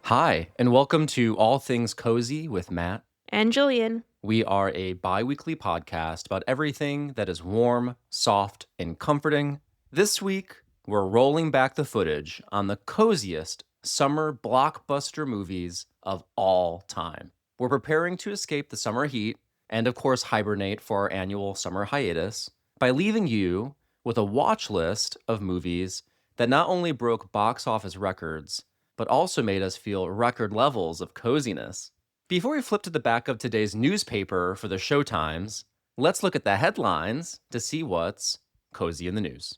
Hi, and welcome to All Things Cozy with Matt. And Gillian. We are a bi weekly podcast about everything that is warm, soft, and comforting. This week, we're rolling back the footage on the coziest summer blockbuster movies of all time. We're preparing to escape the summer heat and, of course, hibernate for our annual summer hiatus by leaving you with a watch list of movies that not only broke box office records, but also made us feel record levels of coziness. Before we flip to the back of today's newspaper for the showtimes, let's look at the headlines to see what's cozy in the news.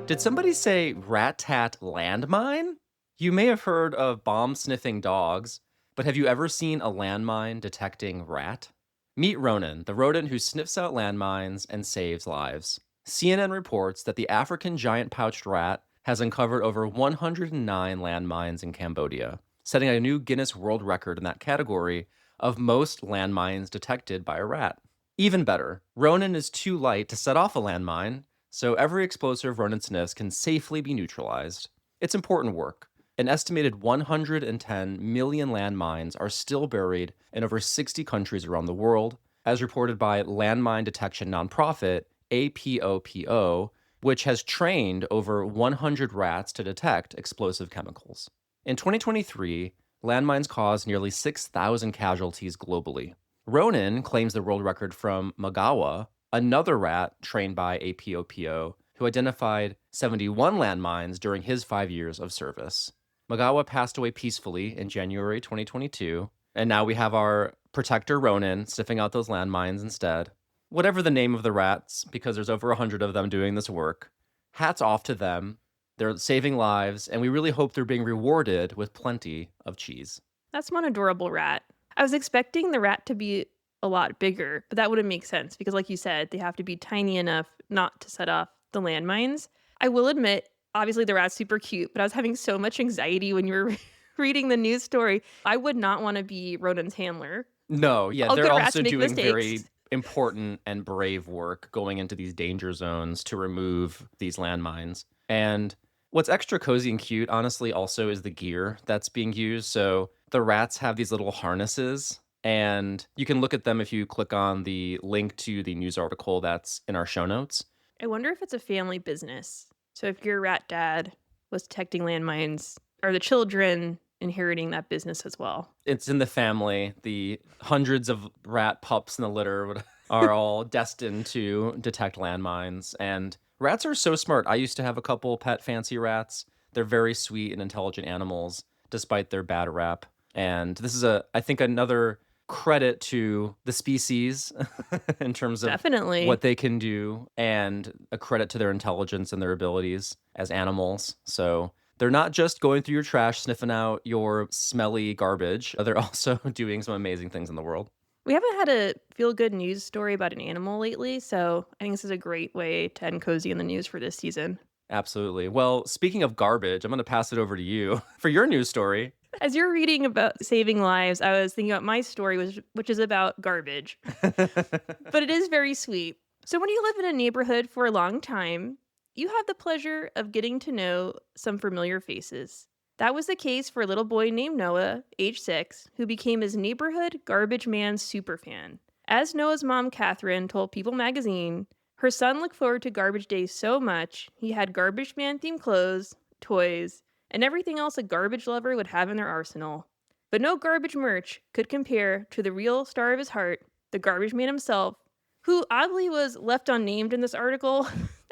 Did somebody say rat-tat landmine? You may have heard of bomb-sniffing dogs, but have you ever seen a landmine detecting rat? Meet Ronan, the rodent who sniffs out landmines and saves lives. CNN reports that the African giant pouched rat has uncovered over 109 landmines in Cambodia, setting a new Guinness World Record in that category of most landmines detected by a rat. Even better, Ronan is too light to set off a landmine, so every explosive Ronan sniffs can safely be neutralized. It's important work. An estimated 110 million landmines are still buried in over 60 countries around the world, as reported by landmine detection nonprofit APOPO, which has trained over 100 rats to detect explosive chemicals. In 2023, landmines caused nearly 6,000 casualties globally. Ronan claims the world record from Magawa, another rat trained by APOPO, who identified 71 landmines during his 5 years of service. Magawa passed away peacefully in January 2022, and now we have our protector Ronan sniffing out those landmines instead. Whatever the name of the rats, because there's over 100 of them doing this work, hats off to them. They're saving lives, and we really hope they're being rewarded with plenty of cheese. That's one adorable rat. I was expecting the rat to be a lot bigger, but that wouldn't make sense because, like you said, they have to be tiny enough not to set off the landmines. I will admit, obviously, the rat's super cute, but I was having so much anxiety when you were reading the news story. I would not want to be Ronan's handler. No, yeah, All they're good rats also make doing very mistakes. important and brave work going into these danger zones to remove these landmines. And what's extra cozy and cute, honestly, also is the gear that's being used. So the rats have these little harnesses, and you can look at them if you click on the link to the news article that's in our show notes. I wonder if it's a family business. So if your rat dad was detecting landmines, are the children inheriting that business as well? It's in the family. The hundreds of rat pups in the litter are all destined to detect landmines. And rats are so smart. I used to have a couple pet fancy rats. They're very sweet and intelligent animals, despite their bad rap. And this is I think, another credit to the species in terms of Definitely. what they can do, and a credit to their intelligence and their abilities as animals. So they're not just going through your trash, sniffing out your smelly garbage. They're also doing some amazing things in the world. We haven't had a feel-good news story about an animal lately, so I think this is a great way to end Cozy in the News for this season. Absolutely. Well, speaking of garbage, I'm going to pass it over to you for your news story. As you're reading about saving lives, I was thinking about my story, which is about garbage, but it is very sweet. So when you live in a neighborhood for a long time, you have the pleasure of getting to know some familiar faces. That was the case for a little boy named Noah, age 6, who became his neighborhood garbage man superfan. As Noah's mom, Catherine, told People magazine, her son looked forward to garbage day so much, he had garbage man themed clothes, toys, and everything else a garbage lover would have in their arsenal. But no garbage merch could compare to the real star of his heart, the garbage man himself, who oddly was left unnamed in this article.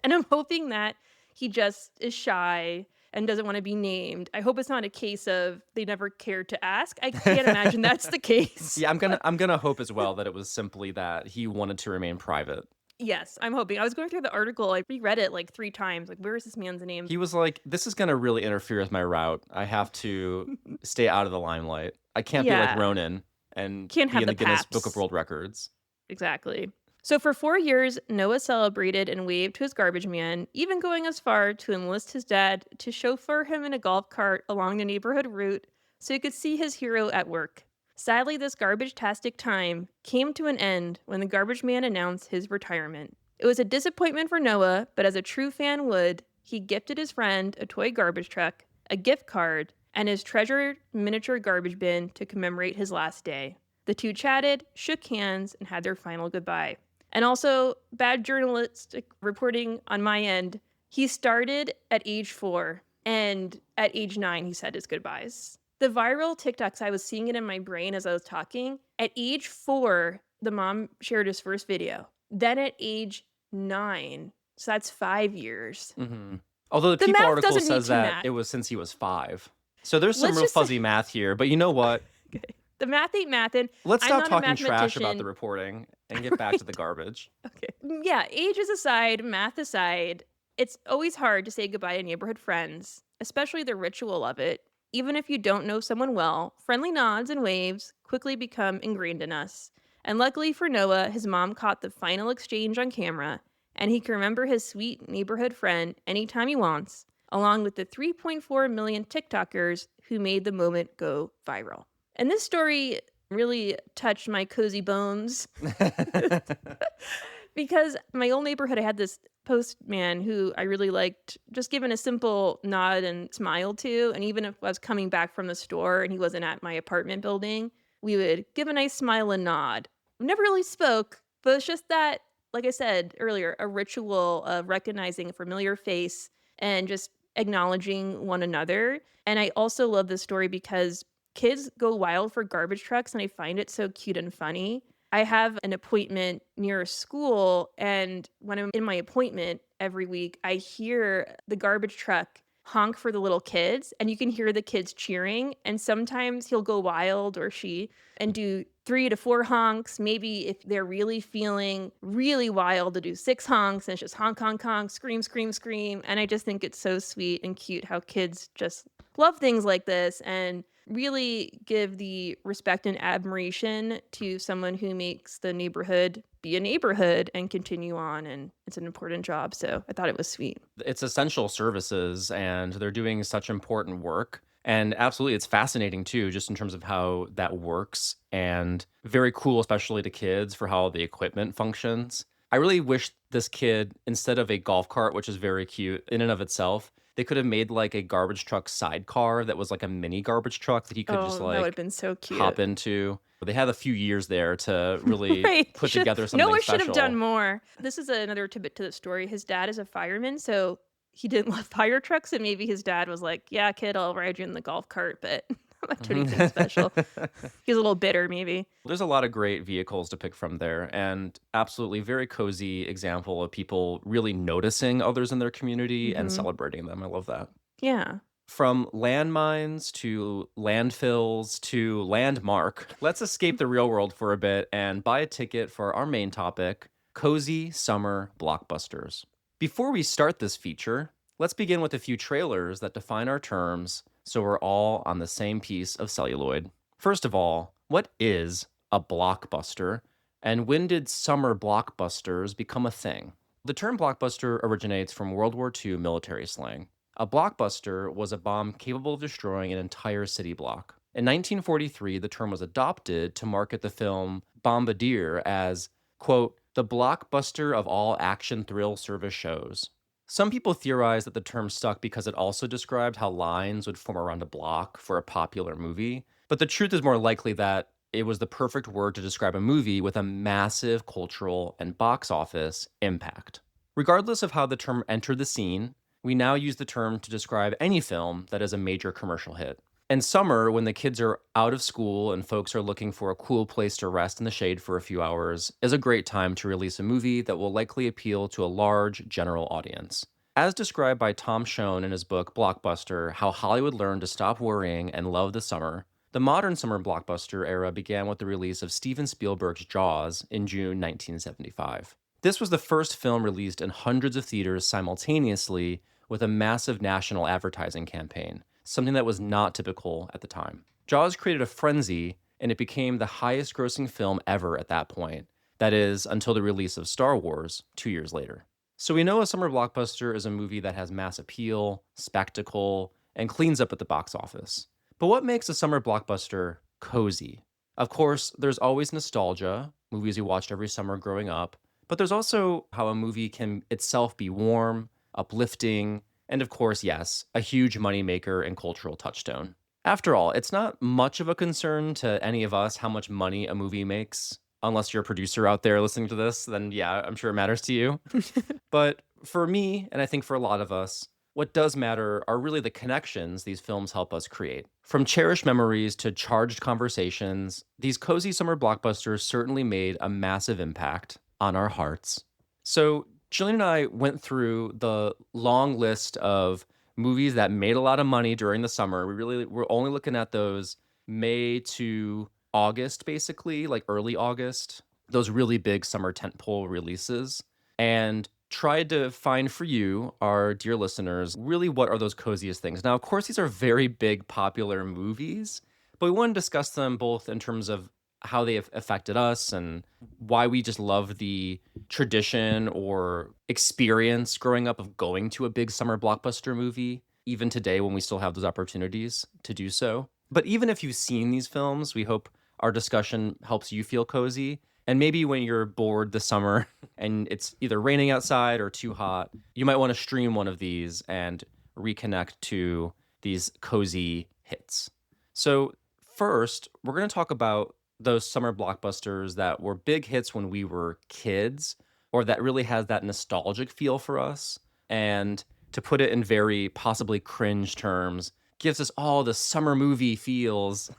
And I'm hoping that he just is shy and doesn't want to be named. I hope it's not a case of they never cared to ask. I can't imagine that's the case. Yeah, I'm gonna hope as well that it was simply that he wanted to remain private. Yes, I'm hoping. I was going through the article. I reread it like 3 times. Like, where is this man's name? He was like, "This is gonna really interfere with my route. I have to stay out of the limelight. I can't be like Yeah, Ronan and can't be have in the the Guinness Book of paps. World Records." Exactly. So for 4 years, Noah celebrated and waved to his garbage man, even going as far to enlist his dad to chauffeur him in a golf cart along the neighborhood route so he could see his hero at work. Sadly, this garbage-tastic time came to an end when the garbage man announced his retirement. It was a disappointment for Noah, but as a true fan would, he gifted his friend a toy garbage truck, a gift card, and his treasured miniature garbage bin to commemorate his last day. The two chatted, shook hands, and had their final goodbye. And also, bad journalistic reporting on my end. He started at age 4, and at age 9, he said his goodbyes. The viral TikToks, I was seeing it in my brain as I was talking. At age 4, the mom shared his first video. Then at age 9, so that's 5 years. Mhm. Although the The People math article doesn't need says to that match. it was since he was 5. So there's some Let's real just say fuzzy math here, but you know what? okay. The math ain't mathin'. Let's I'm stop not a talking trash about the mathematician. reporting and get back to the Right. garbage. Okay. Yeah, ages aside, math aside, it's always hard to say goodbye to neighborhood friends, especially the ritual of it. Even if you don't know someone well, friendly nods and waves quickly become ingrained in us. And luckily for Noah, his mom caught the final exchange on camera, and he can remember his sweet neighborhood friend anytime he wants, along with the 3.4 million TikTokers who made the moment go viral. And this story really touched my cozy bones because my old neighborhood, I had this postman who I really liked, just giving a simple nod and smile to. And even if I was coming back from the store and he wasn't at my apartment building, we would give a nice smile and nod. We never really spoke, but it's just that, like I said earlier, a ritual of recognizing a familiar face and just acknowledging one another. And I also love this story because kids go wild for garbage trucks, and I find it so cute and funny. I have an appointment near a school, and when I'm in my appointment every week, I hear the garbage truck honk for the little kids, and you can hear the kids cheering. And sometimes he'll go wild, or she, and do 3 to 4 honks. Maybe if they're really feeling really wild, to do 6 honks, and it's just honk, honk, honk, scream, scream, scream. And I just think it's so sweet and cute how kids just love things like this and really give the respect and admiration to someone who makes the neighborhood be a neighborhood and continue on. And it's an important job. So I thought it was sweet. It's essential services and they're doing such important work. And absolutely, it's fascinating too, just in terms of how that works and very cool, especially to kids for how the equipment functions. I really wish this kid, instead of a golf cart, which is very cute in and of itself, they could have made like a garbage truck sidecar that was like a mini garbage truck that he could just Oh, that would have like been so hop cute. into. They had a few years there to really Right. put together something Noah should have done special. more. This is another tidbit to the story. His dad is a fireman, so he didn't love fire trucks, and maybe his dad was like, "Yeah, kid, I'll ride you in the golf cart," but not to anything special. He's a little bitter, maybe. There's a lot of great vehicles to pick from there, and absolutely very cozy example of people really noticing others in their community and Mhm. celebrating them. I love that. Yeah. From landmines to landfills to landmark, let's escape the real world for a bit and buy a ticket for our main topic, cozy summer blockbusters. Before we start this feature, let's begin with a few trailers that define our terms so we're all on the same piece of celluloid. First of all, what is a blockbuster, and when did summer blockbusters become a thing? The term blockbuster originates from World War II military slang. A blockbuster was a bomb capable of destroying an entire city block. In 1943, the term was adopted to market the film Bombardier as, quote, the blockbuster of all action thrill service shows. Some people theorize that the term stuck because it also described how lines would form around a block for a popular movie, but the truth is more likely that it was the perfect word to describe a movie with a massive cultural and box office impact. Regardless of how the term entered the scene, we now use the term to describe any film that is a major commercial hit. And summer, when the kids are out of school and folks are looking for a cool place to rest in the shade for a few hours, is a great time to release a movie that will likely appeal to a large general audience. As described by Tom Schoen in his book Blockbuster, How Hollywood Learned to Stop Worrying and Love the Summer, the modern summer blockbuster era began with the release of Steven Spielberg's Jaws in June 1975. This was the first film released in hundreds of theaters simultaneously with a massive national advertising campaign, something that was not typical at the time. Jaws created a frenzy, and it became the highest grossing film ever at that point. That is, until the release of Star Wars 2 years later. So we know a summer blockbuster is a movie that has mass appeal, spectacle, and cleans up at the box office. But what makes a summer blockbuster cozy? Of course, there's always nostalgia, movies you watched every summer growing up, but there's also how a movie can itself be warm, uplifting, And of course, yes, a huge moneymaker and cultural touchstone. After all, it's not much of a concern to any of us how much money a movie makes. Unless you're a producer out there listening to this, then yeah, I'm sure it matters to you. But for me, and I think for a lot of us, what does matter are really the connections these films help us create. From cherished memories to charged conversations, these cozy summer blockbusters certainly made a massive impact on our hearts. So, Jillian and I went through the long list of movies that made a lot of money during the summer. We're only looking at those May to August, basically, like early August, those really big summer tentpole releases, and tried to find for you, our dear listeners, really what are those coziest things. Now, of course, these are very big, popular movies, but we want to discuss them both in terms of how they have affected us and why we just love the tradition or experience growing up of going to a big summer blockbuster movie, even today when we still have those opportunities to do so. But even if you've seen these films, we hope our discussion helps you feel cozy. And maybe when you're bored this summer and it's either raining outside or too hot, you might want to stream one of these and reconnect to these cozy hits. So, first, we're going to talk about those summer blockbusters that were big hits when we were kids, or that really has that nostalgic feel for us. And to put it in very possibly cringe terms, gives us all the summer movie feels.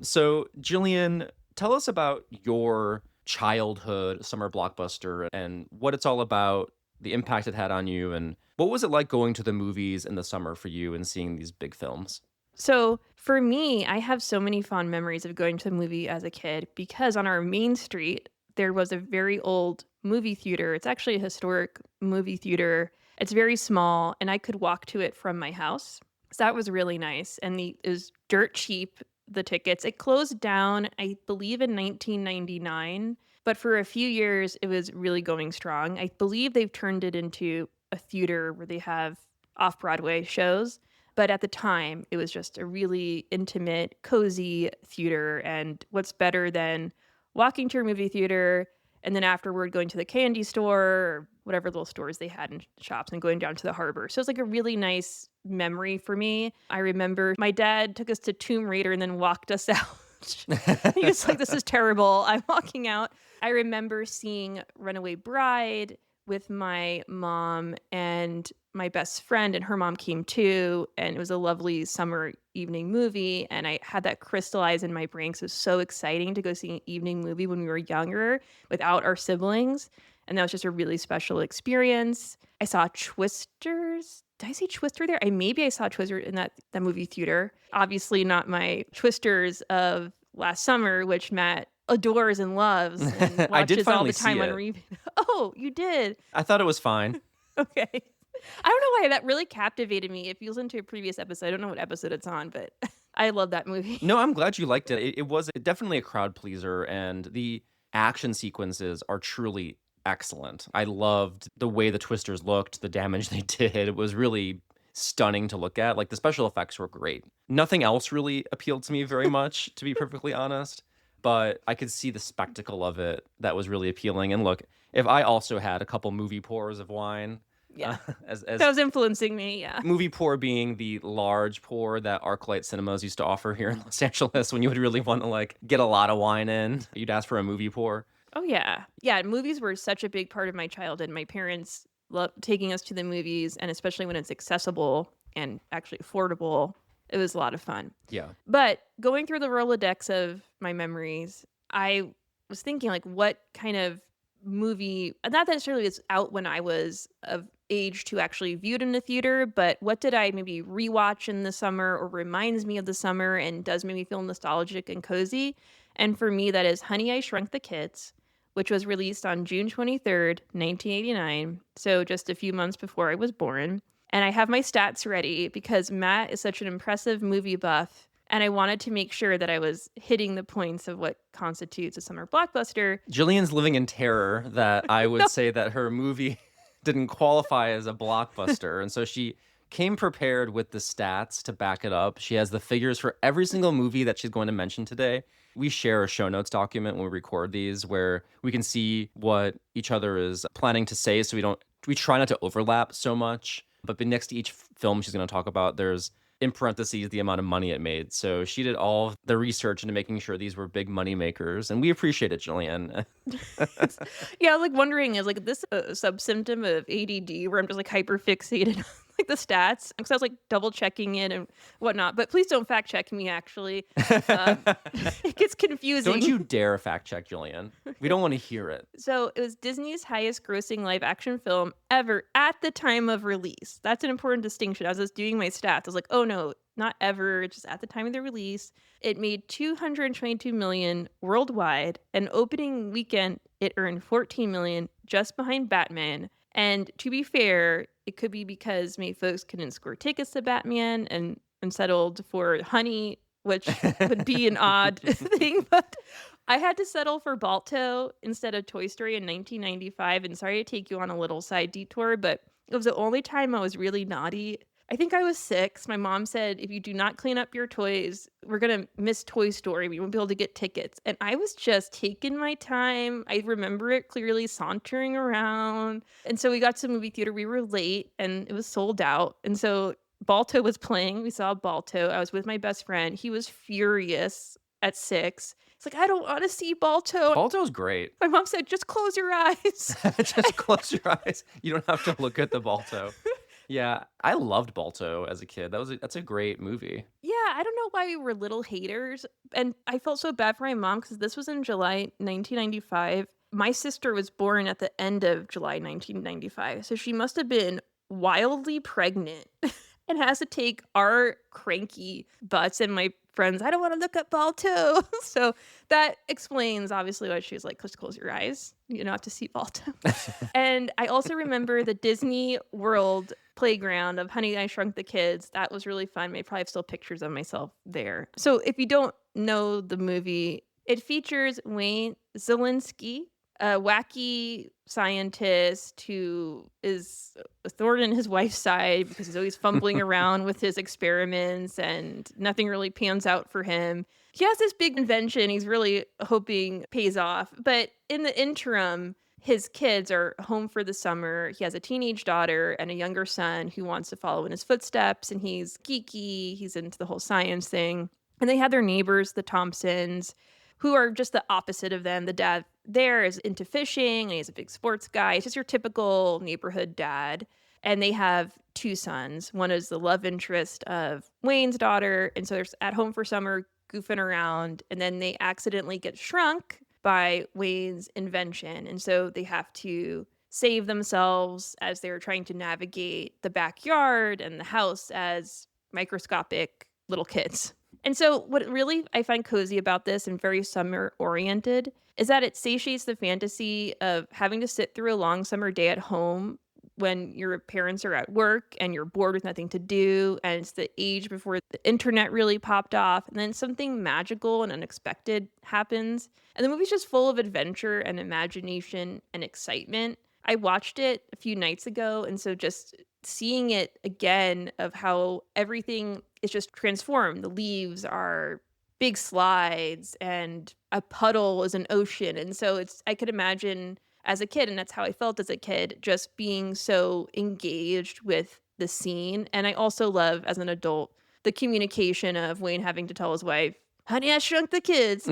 So, Jillian, tell us about your childhood summer blockbuster and what it's all about, the impact it had on you, and what was it like going to the movies in the summer for you and seeing these big films? So for me, I have so many fond memories of going to the movie as a kid because on our main street, there was a very old movie theater. It's actually a historic movie theater. It's very small, and I could walk to it from my house. So that was really nice. And it was dirt cheap, the tickets. It closed down, I believe, in 1999. But for a few years, it was really going strong. I believe they've turned it into a theater where they have off Broadway shows. But at the time, it was just a really intimate, cozy theater. And what's better than walking to a movie theater and then afterward going to the candy store or whatever little stores they had in shops and going down to the harbor. So it's like a really nice memory for me. I remember my dad took us to Tomb Raider and then walked us out. He was like, "This is terrible. I'm walking out." I remember seeing Runaway Bride with my mom and my best friend, and her mom came too. And it was a lovely summer evening movie. And I had that crystallized in my brain. So it was so exciting to go see an evening movie when we were younger without our siblings. And that was just a really special experience. I saw Twisters. Did I see Twister there? Maybe I saw Twister in that movie theater. Obviously not my Twisters of last summer, which Matt adores and loves and I did watches all finally the time see on it. repeat. Oh, you did? I thought it was fine. Okay. I don't know why that really captivated me. If you listen to a previous episode, I don't know what episode it's on, but I love that movie. No, I'm glad you liked it. It was definitely a crowd pleaser, and the action sequences are truly excellent. I loved the way the twisters looked, the damage they did. It was really stunning to look at. Like, the special effects were great. Nothing else really appealed to me very much, to be perfectly honest, but I could see the spectacle of it that was really appealing. And look, if I also had a couple movie pours of wine, Yeah. as That was influencing me, yeah. movie pour being the large pour that ArcLight Cinemas used to offer here in Los Angeles when you would really want to like get a lot of wine in. You'd ask for a movie pour. Oh, yeah. Yeah, movies were such a big part of my childhood. My parents loved taking us to the movies, and especially when it's accessible and actually affordable, it was a lot of fun. Yeah. But going through the Rolodex of my memories, I was thinking, like, what kind of movie, not necessarily was out when I was of age to actually view it in the theater, but what did I maybe rewatch in the summer or reminds me of the summer and does make me feel nostalgic and cozy? And for me, that is Honey, I Shrunk the Kids, which was released on June 23rd, 1989. So just a few months before I was born. And I have my stats ready because Matt is such an impressive movie buff. And I wanted to make sure that I was hitting the points of what constitutes a summer blockbuster. Jillian's living in terror that I would say that her movie didn't qualify as a blockbuster. And so she came prepared with the stats to back it up. She has the figures for every single movie that she's going to mention today. We share a show notes document when we record these where we can see what each other is planning to say. So we try not to overlap so much. But next to each film she's going to talk about, there's in parentheses the amount of money it made. So she did all of the research into making sure these were big money makers, and we appreciate it, Gillian. Yeah, I'm, like, wondering, is, like, this a sub-symptom of ADD where I'm just, like, hyper fixated on, like, the stats? Because I was, like, double checking it and whatnot, but please don't fact check me, actually. Um, it gets Don't you confusing. dare fact check, Gillian. We don't want to hear it. So it was Disney's highest grossing live action film ever at the time of release. That's an important distinction. As I was doing my stats, I was like, oh no, not ever, just at the time of the release. It made 222 million worldwide, and opening weekend it earned 14 million, just behind Batman. And to be fair, it could be because many folks couldn't score tickets to Batman and settled for Honey, which would be an odd thing, but I had to settle for Balto instead of Toy Story in 1995, and sorry to take you on a little side detour, but it was the only time I was really naughty. I think I was 6. My mom said, "If you do not clean up your toys, we're gonna miss Toy Story. We won't be able to get tickets." And I was just taking my time. I remember it clearly, sauntering around. And so we got to the movie theater. We were late, and it was sold out. And so Balto was playing. We saw Balto. I was with my best friend. He was furious at 6. It's like, "I don't wanna see Balto." Balto's great. My mom said, "Just close your eyes." Just close your eyes. You don't have to look at the Balto. Yeah, I loved Balto as a kid. That's a great movie. Yeah, I don't know why we were little haters, and I felt so bad for my mom because this was in July 1995. My sister was born at the end of July 1995, so she must have been wildly pregnant and has to take our cranky butts and my friends, "I don't wanna look at Balto." So that explains, obviously, why she was like, "Just close your eyes. You don't have to see Balto." And I also remember the Disney World playground of Honey, I Shrunk the Kids. That was really fun. I probably have still pictures of myself there. So if you don't know the movie, it features Wayne Szalinski, a wacky scientist who is a thorn in his wife's side because he's always fumbling around with his experiments and nothing really pans out for him. He has this big invention he's really hoping pays off, but in the interim, his kids are home for the summer. He has a teenage daughter and a younger son who wants to follow in his footsteps, and he's geeky. He's into the whole science thing. And they have their neighbors, the Thompsons, who are just the opposite of them. The dad there is into fishing, and he's a big sports guy. It's just your typical neighborhood dad. And they have 2 sons. One is the love interest of Wayne's daughter, and so they're at home for summer, goofing around, and then they accidentally get shrunk by Wayne's invention. And so they have to save themselves as they're trying to navigate the backyard and the house as microscopic little kids. And so what really I find cozy about this and very summer oriented is that it satiates the fantasy of having to sit through a long summer day at home when your parents are at work and you're bored with nothing to do, and it's the age before the internet really popped off, and then something magical and unexpected happens. And the movie's just full of adventure and imagination and excitement. I watched it a few nights ago, and so just seeing it again of how everything is just transformed. The leaves are big slides and a puddle is an ocean. And so I could imagine as a kid, and that's how I felt as a kid, just being so engaged with the scene. And I also love, as an adult, the communication of Wayne having to tell his wife, "Honey, I shrunk the kids."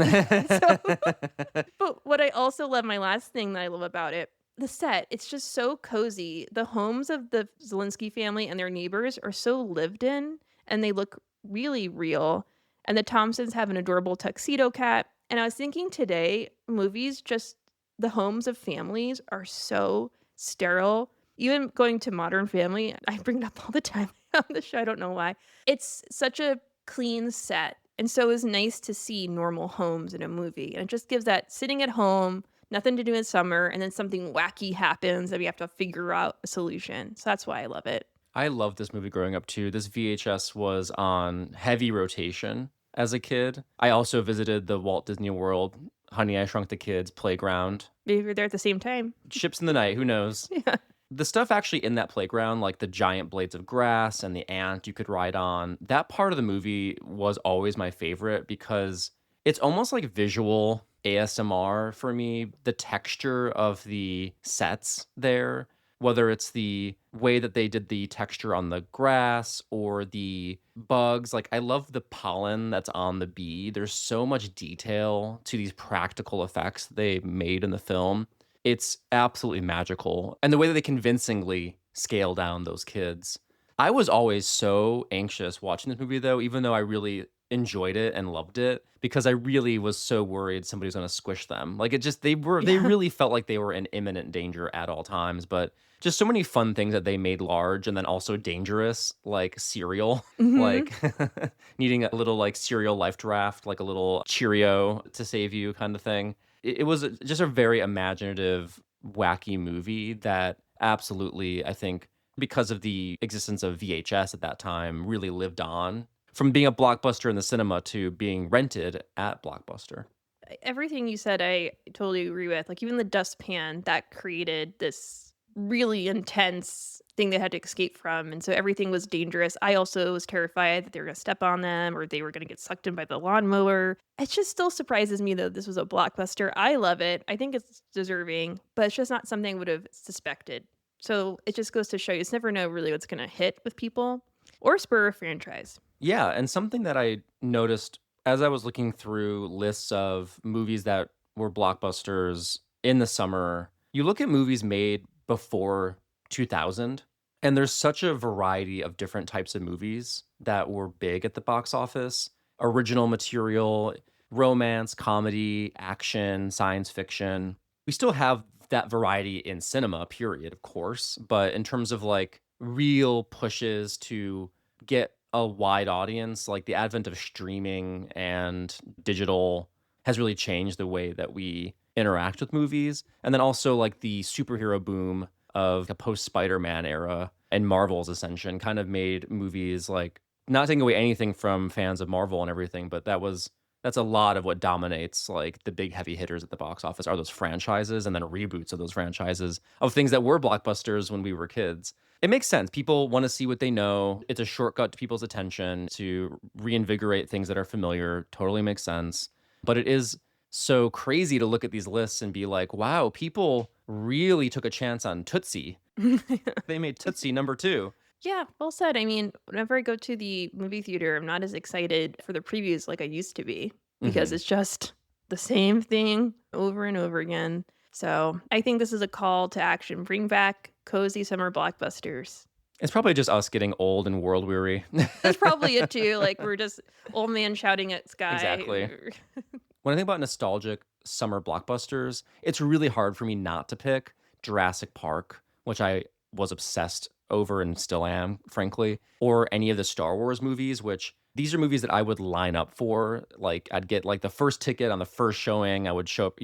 But what I also love, my last thing that I love about it, the set, it's just so cozy. The homes of the Zelensky family and their neighbors are so lived in, and they look really real. And the Thompsons have an adorable tuxedo cat. And I was thinking today, movies just the homes of families are so sterile. Even going to Modern Family, I bring it up all the time on the show. I don't know why. It's such a clean set. And so it's nice to see normal homes in a movie. And it just gives that sitting at home, nothing to do in summer, and then something wacky happens and we have to figure out a solution. So that's why I love it. I loved this movie growing up too. This VHS was on heavy rotation as a kid. I also visited the Walt Disney World, Honey, I Shrunk the Kids playground. Maybe we're there at the same time. Ships in the night, who knows? Yeah. The stuff actually in that playground, like the giant blades of grass and the ant you could ride on, that part of the movie was always my favorite because it's almost like visual ASMR for me. The texture of the sets there whether it's the way that they did the texture on the grass or the bugs. Like, I love the pollen that's on the bee. There's so much detail to these practical effects they made in the film. It's absolutely magical. And the way that they convincingly scale down those kids. I was always so anxious watching this movie, though, even though I really enjoyed it and loved it, because I really was so worried somebody was gonna squish them. Like, it just they Yeah. really felt like they were in imminent danger at all times, but just so many fun things that they made large and then also dangerous, like cereal, Mhm. like needing a little, like, cereal life draft, like a little Cheerio to save you kind of thing. It was just a very imaginative, wacky movie that absolutely, I think, because of the existence of VHS at that time, really lived on from being a blockbuster in the cinema to being rented at Blockbuster. Everything you said, I totally agree with. Like, even the dustpan that created this really intense thing they had to escape from, and so everything was dangerous. I also was terrified that they were gonna step on them or they were gonna get sucked in by the lawnmower. It just still surprises me that this was a blockbuster. I love it. I think it's deserving, but it's just not something I would have suspected. So it just goes to show you just never know really what's gonna hit with people or spur a franchise. Yeah, and something that I noticed as I was looking through lists of movies that were blockbusters in the summer, you look at movies made before 2000, and there's such a variety of different types of movies that were big at the box office. Original material, romance, comedy, action, science fiction. We still have that variety in cinema, period, of course, but in terms of like real pushes to get a wide audience, like the advent of streaming and digital has really changed the way that we interact with movies. And then also like the superhero boom of the post Spider-Man era and Marvel's ascension kind of made movies like not taking away anything from fans of Marvel and everything, but that's a lot of what dominates like the big heavy hitters at the box office are those franchises and then reboots of those franchises of things that were blockbusters when we were kids. It makes sense. People wanna see what they know. It's a shortcut to people's attention to reinvigorate things that are familiar, totally makes sense. But it is so crazy to look at these lists and be like, "Wow, people really took a chance on Tootsie." They made Tootsie number 2. Yeah, well said. I mean, whenever I go to the movie theater, I'm not as excited for the previews like I used to be because Mhm. it's just the same thing over and over again. So I think this is a call to action. Bring back cozy summer blockbusters. It's probably just us getting old and world weary. That's probably it too. Like we're just old man shouting at sky. Exactly. When I think about nostalgic summer blockbusters, it's really hard for me not to pick Jurassic Park, which I was obsessed over and still am, frankly, or any of the Star Wars movies, which these are movies that I would line up for. Like, I'd get like the first ticket on the first showing. I would show up,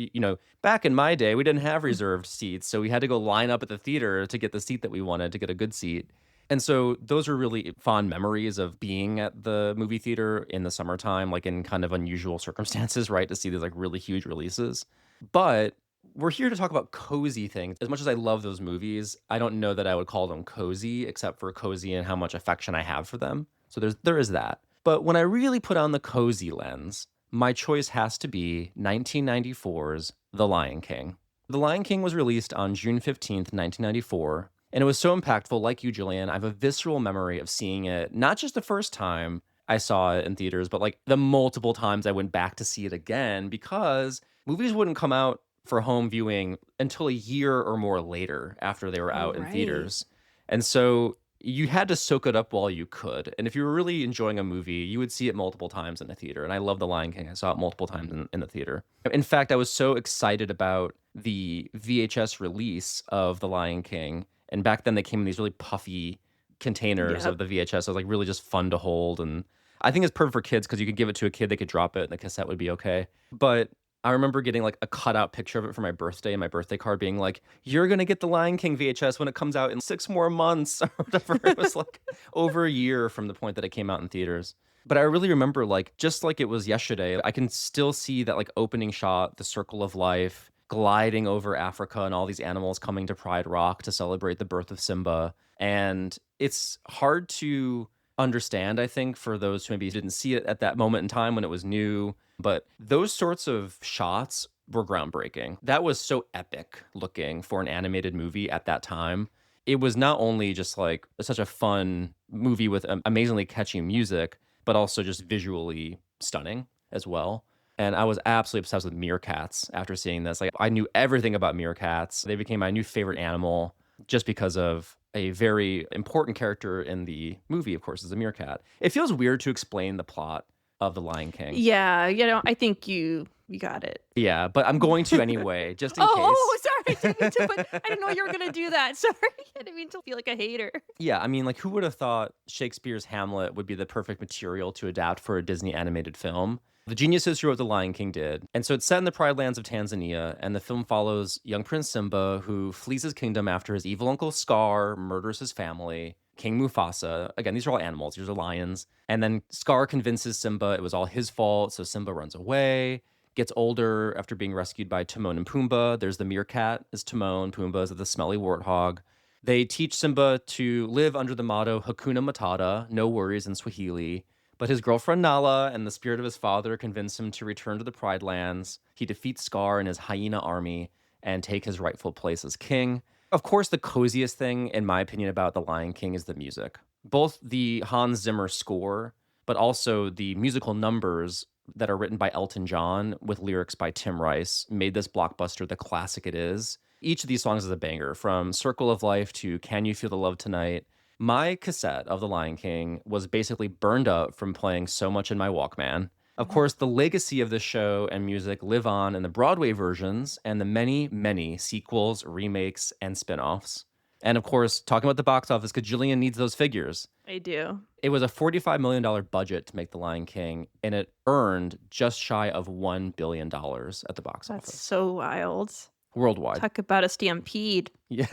back in my day, we didn't have reserved seats. So we had to go line up at the theater to get the seat that we wanted to get a good seat. And so those are really fond memories of being at the movie theater in the summertime, like in kind of unusual circumstances, right? To see these like really huge releases. But we're here to talk about cozy things. As much as I love those movies, I don't know that I would call them cozy, except for cozy and how much affection I have for them. So there is that. But when I really put on the cozy lens, my choice has to be 1994's The Lion King. The Lion King was released on June 15th, 1994, and it was so impactful. Like you, Julian, I have a visceral memory of seeing it, not just the first time I saw it in theaters, but like the multiple times I went back to see it again because movies wouldn't come out for home viewing until a year or more later after they were Oh, out in right. theaters. And so you had to soak it up while you could. And if you were really enjoying a movie, you would see it multiple times in a theater. And I love The Lion King. I saw it multiple times in the theater. In fact, I was so excited about the VHS release of The Lion King. And back then they came in these really puffy containers of Yep. the VHS. It was like really just fun to hold. And I think it's perfect for kids because you could give it to a kid, they could drop it, and the cassette would be okay. But I remember getting like a cutout picture of it for my birthday and my birthday card being like, "You're gonna get the Lion King VHS when it comes out in 6 more months," or whatever. It was like over a year from the point that it came out in theaters. But I really remember, like, just like it was yesterday, I can still see that like opening shot, the circle of life, gliding over Africa and all these animals coming to Pride Rock to celebrate the birth of Simba. And it's hard to understand, I think, for those who maybe didn't see it at that moment in time when it was new. But those sorts of shots were groundbreaking. That was so epic looking for an animated movie at that time. it was not only just like such a fun movie with amazingly catchy music, but also just visually stunning as well. And I was absolutely obsessed with meerkats after seeing this. Like, I knew everything about meerkats. They became my new favorite animal just because of a very important character in the movie, of course, is a meerkat. It feels weird to explain the plot of The Lion King. Yeah, I think you got it. Yeah, but I'm going to anyway, just in case. Oh, sorry. I didn't mean to, but I didn't know you were gonna do that. Sorry. I didn't mean to feel like a hater. Yeah, I mean, like, who would have thought Shakespeare's Hamlet would be the perfect material to adapt for a Disney animated film? The geniuses who wrote The Lion King did. And so it's set in the Pride Lands of Tanzania, and the film follows young Prince Simba, who flees his kingdom after his evil uncle Scar murders his family. King Mufasa, again, these are all animals, these are lions. And then Scar convinces Simba it was all his fault, so Simba runs away, gets older after being rescued by Timon and Pumbaa. There's the meerkat is Timon, Pumbaa is the smelly warthog. They teach Simba to live under the motto Hakuna Matata, no worries in Swahili. But his girlfriend Nala and the spirit of his father convince him to return to the Pride Lands. He defeats Scar and his hyena army and take his rightful place as king. Of course, the coziest thing, in my opinion, about The Lion King is the music. Both the Hans Zimmer score, but also the musical numbers that are written by Elton John with lyrics by Tim Rice made this blockbuster the classic it is. Each of these songs is a banger, from Circle of Life to Can You Feel the Love Tonight. My cassette of The Lion King was basically burned up from playing so much in my Walkman. Of course, the legacy of this show and music live on in the Broadway versions and the many, many sequels, remakes, and spin-offs. And of course, talking about the box office, because Gillian needs those figures. I do. It was a $45 million budget to make The Lion King, and it earned just shy of $1 billion at the box That's office so wild. worldwide. Talk about a stampede. Yeah.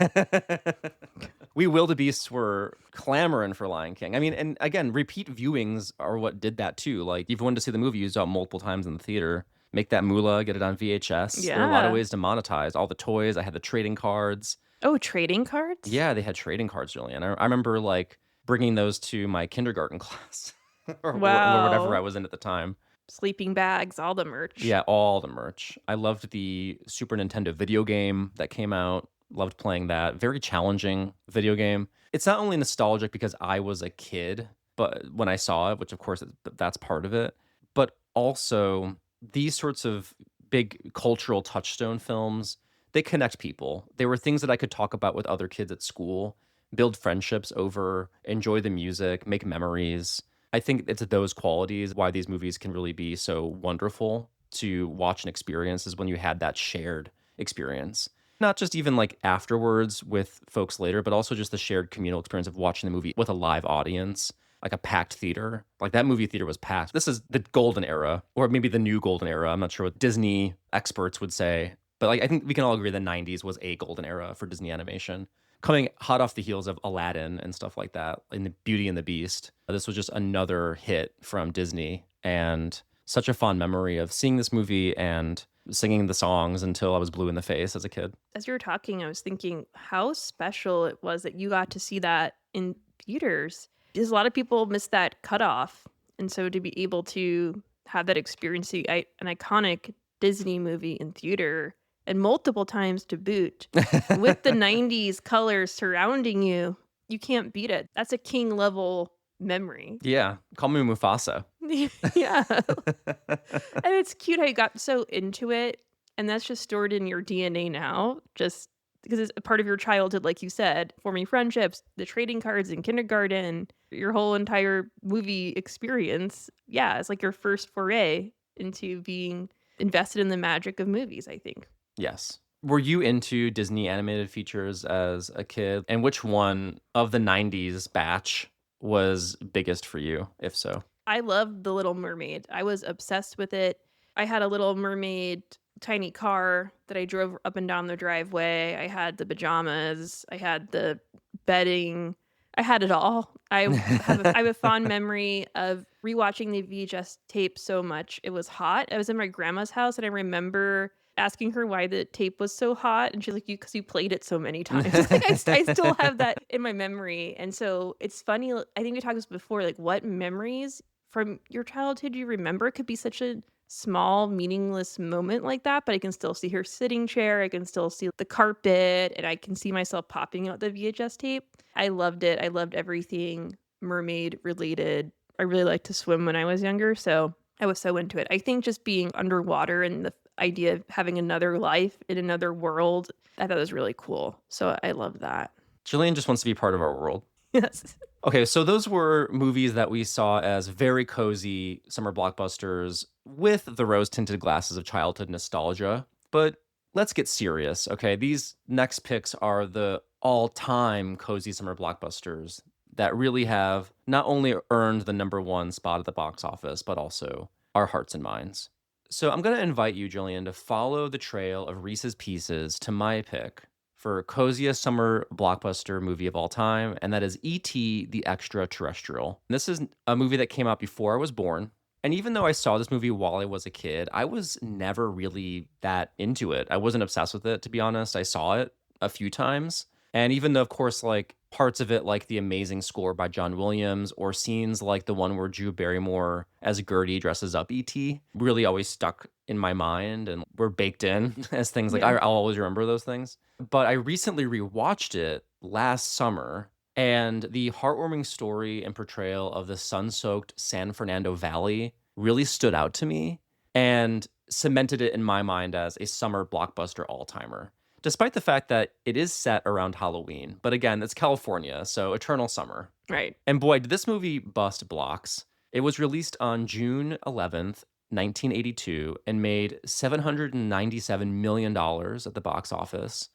We wildebeests were clamoring for Lion King. I mean, and again, repeat viewings are what did that too. Like, if you wanted to see the movie, you saw it multiple times in the theater. Make that moolah, get it on VHS. There are a lot of Yeah. ways to monetize. All the toys. I had the trading cards. Oh, trading cards? Yeah, they had trading cards, Julian. I remember like bringing those to my kindergarten class or whatever I Wow. was in at the time. Sleeping bags, all the merch. Yeah, all the merch. I loved the Super Nintendo video game that came out. Loved playing that. Very challenging video game. It's not only nostalgic because I was a kid, but when I saw it, which of course that's part of it, but also these sorts of big cultural touchstone films, they connect people. They were things that I could talk about with other kids at school, build friendships over, enjoy the music, make memories. I think it's those qualities why these movies can really be so wonderful to watch and experience is when you had that shared experience. Not just even like afterwards with folks later, but also just the shared communal experience of watching the movie with a live audience, like a packed theater. Like that movie theater was packed. This is the golden era, or maybe the new golden era. I'm not sure what Disney experts would say, but like I think we can all agree the 90s was a golden era for Disney animation. Coming hot off the heels of Aladdin and stuff like that, and the Beauty and the Beast. This was just another hit from Disney, and such a fond memory of seeing this movie and singing the songs until I was blue in the face as a kid. As you were talking, I was thinking how special it was that you got to see that in theaters. Because a lot of people miss that cutoff. And so to be able to have that experience, see an iconic Disney movie in theater and multiple times to boot with the 90s colors surrounding you, you can't beat it. That's a king level memory. Yeah, call me Mufasa. Yeah. And it's cute how you got so into it. And that's just stored in your DNA now, just because it's a part of your childhood, like you said, forming friendships, the trading cards in kindergarten, your whole entire movie experience. Yeah, it's like your first foray into being invested in the magic of movies, I think. Yes. Were you into Disney animated features as a kid? And which one of the 90s batch was biggest for you, if so? I loved The Little Mermaid. I was obsessed with it. I had a Little Mermaid tiny car that I drove up and down the driveway. I had the pajamas. I had the bedding. I had it all. I have a fond memory of rewatching the VHS tape so much. It was hot. I was in my grandma's house, and I remember asking her why the tape was so hot, and she's like, because you played it so many times." Like, I still have that in my memory. And so it's funny, I think we talked this before, like what memories from your childhood you remember. It could be such a small, meaningless moment like that, but I can still see her sitting chair, I can still see the carpet, and I can see myself popping out the VHS tape. I loved it. I loved everything mermaid related. I really liked to swim when I was younger, so I was so into it. I think just being underwater and the idea of having another life in another world, I thought was really cool. So I love that. Gillian just wants to be part of our world. Yes. Okay, so those were movies that we saw as very cozy summer blockbusters with the rose tinted glasses of childhood nostalgia. But let's get serious, okay? These next picks are the all time cozy summer blockbusters that really have not only earned the number one spot at the box office, but also our hearts and minds. So I'm going to invite you, Jillian, to follow the trail of Reese's Pieces to my pick for coziest summer blockbuster movie of all time, and that is E.T. the Extraterrestrial. This is a movie that came out before I was born. And even though I saw this movie while I was a kid, I was never really that into it. I wasn't obsessed with it, to be honest. I saw it a few times. And even though, of course, like parts of it, like the amazing score by John Williams, or scenes like the one where Drew Barrymore as Gertie dresses up E.T., really always stuck in my mind and were baked in as things like Yeah. I'll always remember those things. But I recently rewatched it last summer, and the heartwarming story and portrayal of the sun-soaked San Fernando Valley really stood out to me and cemented it in my mind as a summer blockbuster all-timer. Despite the fact that it is set around Halloween, but again, it's California, so eternal summer. Right. And boy, did this movie bust blocks. It was released on June 11th, 1982, and made $797 million at the box office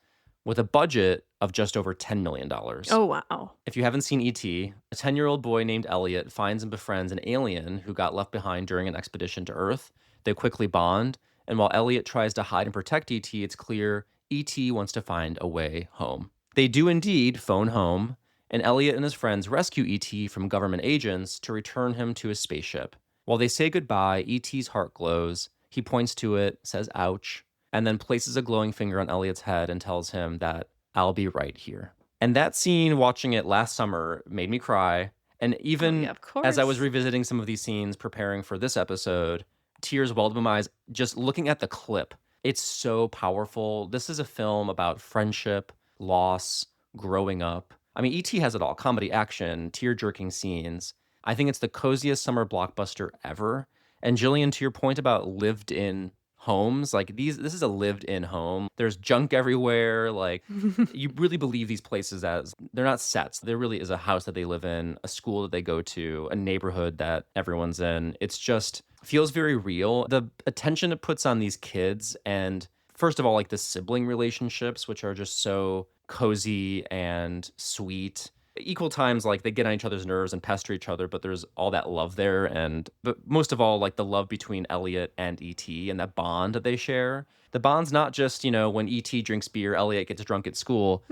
with a budget of just over $10 million. Oh, wow. If you haven't seen E.T., a 10-year-old boy named Elliot finds and befriends an alien who got left behind during an expedition to Earth. They quickly bond, and while Elliot tries to hide and protect E.T., it's clear E.T. wants to find a way home. They do indeed phone home, and Elliot and his friends rescue E.T. from government agents to return him to his spaceship. While they say goodbye, E.T.'s heart glows. He points to it, says ouch, and then places a glowing finger on Elliot's head and tells him that I'll be right here. And that scene, watching it last summer, made me cry. And Oh, even yeah, of as I was course. revisiting some of these scenes preparing for this episode, tears welled to my eyes just looking at the clip. It's so powerful. This is a film about friendship, loss, growing up. I mean, E.T. has it all: comedy, action, tear-jerking scenes. I think it's the coziest summer blockbuster ever. And Jillian, to your point about lived-in homes, like this is a lived-in home. There's junk everywhere. Like you really believe these places as they're not sets. There really is a house that they live in, a school that they go to, a neighborhood that everyone's in. It's just feels very real. The attention it puts on these kids, and first of all, like the sibling relationships, which are just so cozy and sweet. Equal times, like they get on each other's nerves and pester each other, but there's all that love there. And but most of all, like the love between Elliot and ET and that bond that they share. The bond's not just, when ET drinks beer, Elliot gets drunk at school,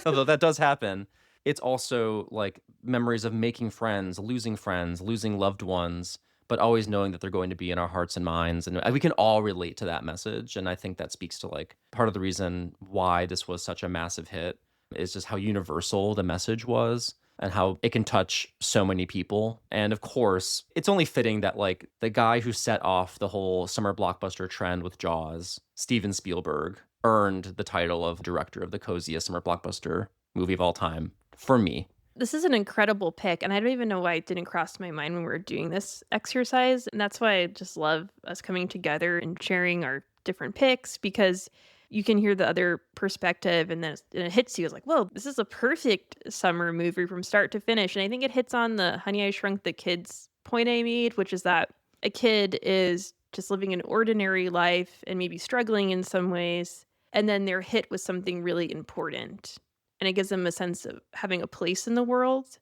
although that does happen. It's also like memories of making friends, losing loved ones, but always knowing that they're going to be in our hearts and minds. And we can all relate to that message. And I think that speaks to like part of the reason why this was such a massive hit is just how universal the message was and how it can touch so many people. And of course, it's only fitting that like the guy who set off the whole summer blockbuster trend with Jaws, Steven Spielberg, earned the title of director of the coziest summer blockbuster movie of all time for me. This is an incredible pick, and I don't even know why it didn't cross my mind when we were doing this exercise. And that's why I just love us coming together and sharing our different picks, because you can hear the other perspective, and then it hits you. It's like, whoa, this is a perfect summer movie from start to finish. And I think it hits on the Honey, I Shrunk the Kids point I made, which is that a kid is just living an ordinary life and maybe struggling in some ways, and then they're hit with something really important. And it gives them a sense of having a place in the world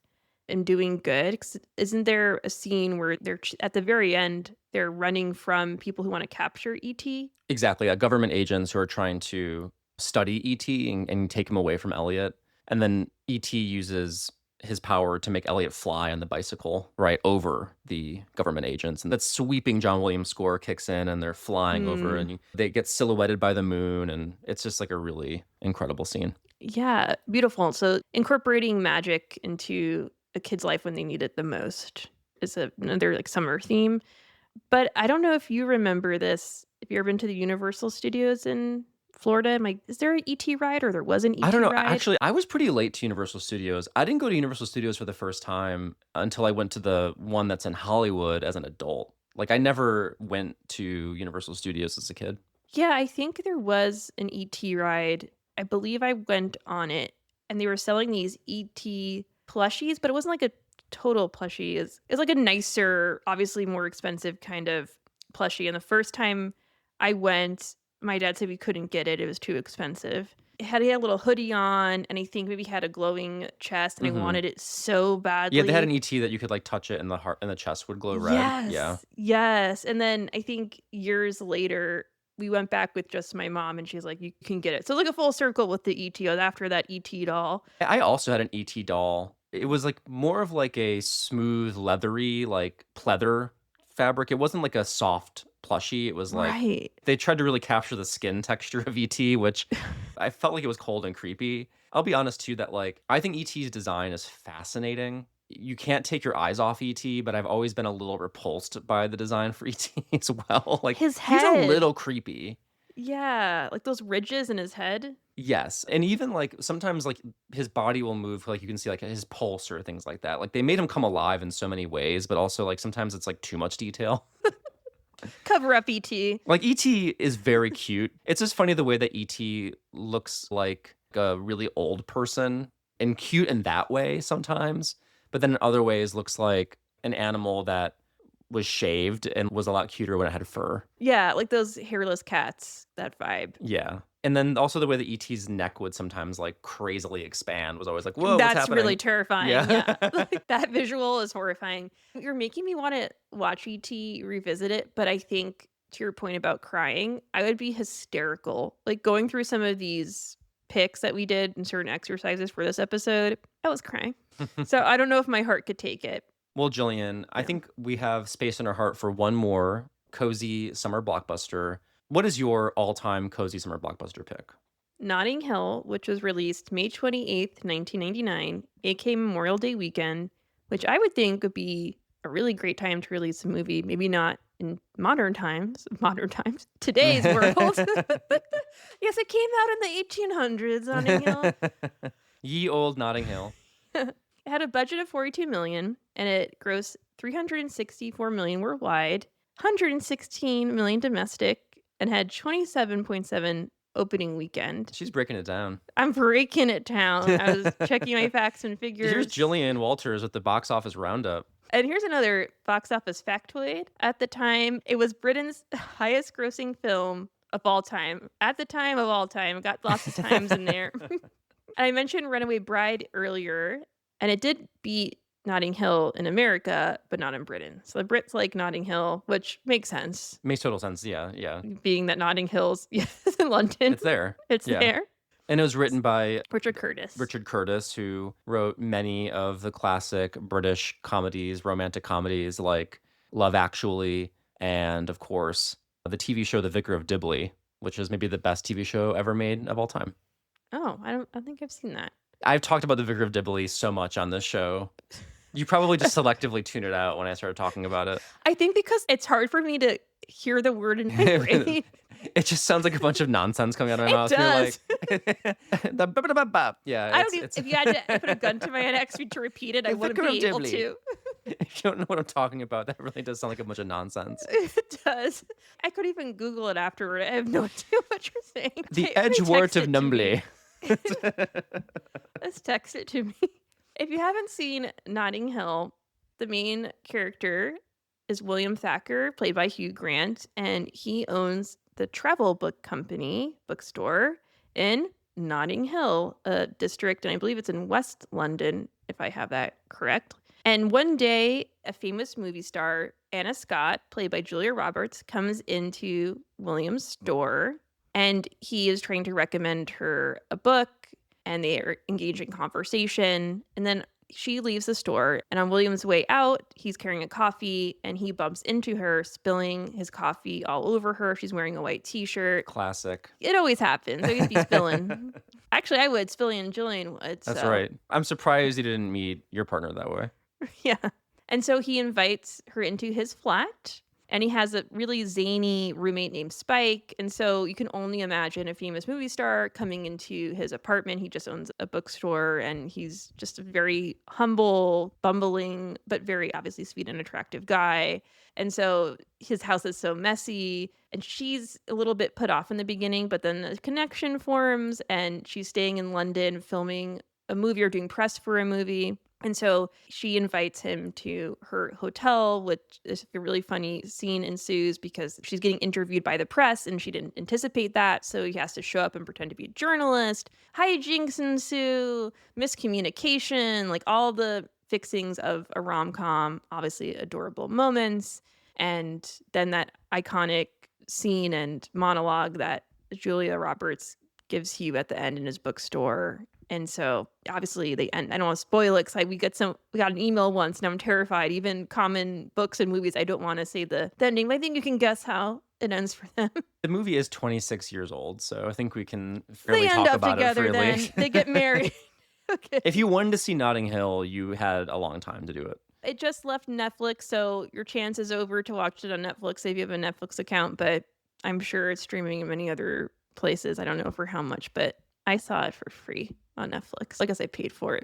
and doing good. 'Cause isn't there a scene where they're at the very end, they're running from people who want to capture ET? Exactly. Government agents who are trying to study ET and take him away from Elliot. And then ET uses his power to make Elliot fly on the bicycle right over the government agents. And that sweeping John Williams score kicks in and they're flying over and they get silhouetted by the moon. And it's just like a really incredible scene. Yeah, beautiful. So incorporating magic into a kid's life when they need it the most is another like summer theme. But I don't know if you remember this, if you've ever been to the Universal Studios in Florida. Is there an ET ride or there was an I don't ET know. ride? Actually, I was pretty late to Universal Studios. I didn't go to Universal Studios for the first time until I went to the one that's in Hollywood as an adult. Like, I never went to Universal Studios as a kid. Yeah, I think there was an ET ride. I believe I went on it and they were selling these ET plushies, but it wasn't like a total plushie. It's like a nicer, obviously more expensive kind of plushie. And the first time I went, my dad said we couldn't get it. It was too expensive. He had a little hoodie on, and I think maybe had a glowing chest, and I Mhm. wanted it so Yeah, they had an badly. ET that you could, like, touch it and the heart and the chest would glow red. Yeah. Yes, yes, and then I think years later, we went back with just my mom, and she's like, "You can get it." So, like, a full circle with the ET. I was after that ET doll. I also had an ET doll. It was, like, more of, like, a smooth, leathery, like, pleather fabric. It wasn't like a soft plushie. It was like Right. they tried to really capture the skin texture of ET, which I felt like it was cold and creepy. I'll be honest too that, like, I think ET's design is fascinating. You can't take your eyes off ET, but I've always been a little repulsed by the design for ET as well. Like, His he's a head. little creepy. Yeah, like those ridges in his head. Yes, and even, like, sometimes, like, his body will move, like, you can see, like, his pulse or things like that. Like, they made him come alive in so many ways, but also, like, sometimes it's, like, too much detail. Cover up ET. Like, E.T. is very cute. It's just funny the way that E.T. looks like a really old person, and cute in that way sometimes, but then in other ways looks like an animal that was shaved and was a lot cuter when it had fur. Yeah, like those hairless cats, that vibe. Yeah. And then also the way that E.T.'s neck would sometimes, like, crazily expand was always like, "Whoa, what's That's really happening?" terrifying, Yeah. yeah. Like, that visual is horrifying. You're making me wanna watch ET, revisit it, but I think to your point about crying, I would be hysterical. Like, going through some of these pics that we did and certain exercises for this episode, I was crying. So, I don't know if my heart could take it. Well, Jillian, I Yeah. think we have space in our heart for one more cozy summer blockbuster. What is your all-time cozy summer blockbuster pick? Notting Hill, which was released May 28th, 1999, aka Memorial Day weekend, which I would think would be a really great time to release a movie. Maybe not in modern times, today's world. Yes, it came out in the 1800s, Notting Hill. Ye old Notting Hill. It had a budget of 42 million and it grossed 364 million worldwide, 116 million domestic, and had 27.7 opening weekend. She's breaking it down. I'm breaking it down. I was checking my facts and Here's figures. Jillian Walters with the box office roundup. And here's another box office factoid. At the time, it was Britain's highest grossing film of all time. At the time of all time, got lots of times in there. I mentioned Runaway Bride earlier, and it did beat Notting Hill in America, but not in Britain. So the Brits like Notting Hill, which makes sense, Makes total sense. Yeah, yeah. being that Notting Hill's yes, in London. It's there. It's Yeah. there. And it was written by Richard Curtis. Richard Curtis, who wrote many of the classic British comedies, romantic comedies like Love Actually, and of course, the TV show The Vicar of Dibley, which is maybe the best TV show ever made of all time. Oh, I don't think I've seen that. I've talked about The Vicar of Dibley so much on this show. You probably just selectively tune it out when I started talking about it. I think because it's hard for me to hear the word in my brain. It just sounds like a bunch of nonsense coming out of my It mouth. does. You're like, the ba-ba-da-ba-ba. Yeah, I don't even it's if you had to put a gun to my head next to repeat it, I The wouldn't Vicar of be able Dibley. to. If you don't know what I'm talking about, that really does sound like a bunch of nonsense. It does. I could even Google it afterward. I have no idea what you're saying. The Let me Edgeworth text of it to Numbly. me. Let's text it to me. If you haven't seen Notting Hill, the main character is William Thacker, played by Hugh Grant, and he owns the travel book company, bookstore in Notting Hill, a district, and I believe it's in West London, if I have that correct. And one day, a famous movie star, Anna Scott, played by Julia Roberts, comes into William's store and he is trying to recommend her a book and they are engaged in conversation. And then she leaves the store, and on William's way out, he's carrying a coffee and he bumps into her, spilling his coffee all over her. She's wearing a white t-shirt. Classic. It always happens. I always be spilling. Actually, I would. Spilling and Gillian would. That's So. right. I'm surprised you didn't meet your partner that way. Yeah. And so he invites her into his flat And he has a really zany roommate named Spike. And so you can only imagine a famous movie star coming into his apartment. He just owns a bookstore and he's just a very humble, bumbling, but very obviously sweet and attractive guy. And so his house is so messy and she's a little bit put off in the beginning, but then the connection forms and she's staying in London filming a movie or doing press for a movie. And so she invites him to her hotel, which is a really funny scene ensues because she's getting interviewed by the press and she didn't anticipate that. So he has to show up and pretend to be a journalist. Hijinks ensue, miscommunication, like all the fixings of a rom-com, obviously adorable moments. And then that iconic scene and monologue that Julia Roberts gives Hugh at the end in his bookstore. And so obviously they end. I don't want to spoil it because we got an email once and I'm terrified. Even common books and movies, I don't want to say the ending, but I think you can guess how it ends for them. The movie is 26 years old, so I think we can They fairly end talk up about it together freely. then. They get married. Okay. If you wanted to see Notting Hill, you had a long time to do it. It just left Netflix, so your chance is over to watch it on Netflix if you have a Netflix account, but I'm sure it's streaming in many other places. I don't know for how much, but I saw it for free on Netflix. I guess I paid for it.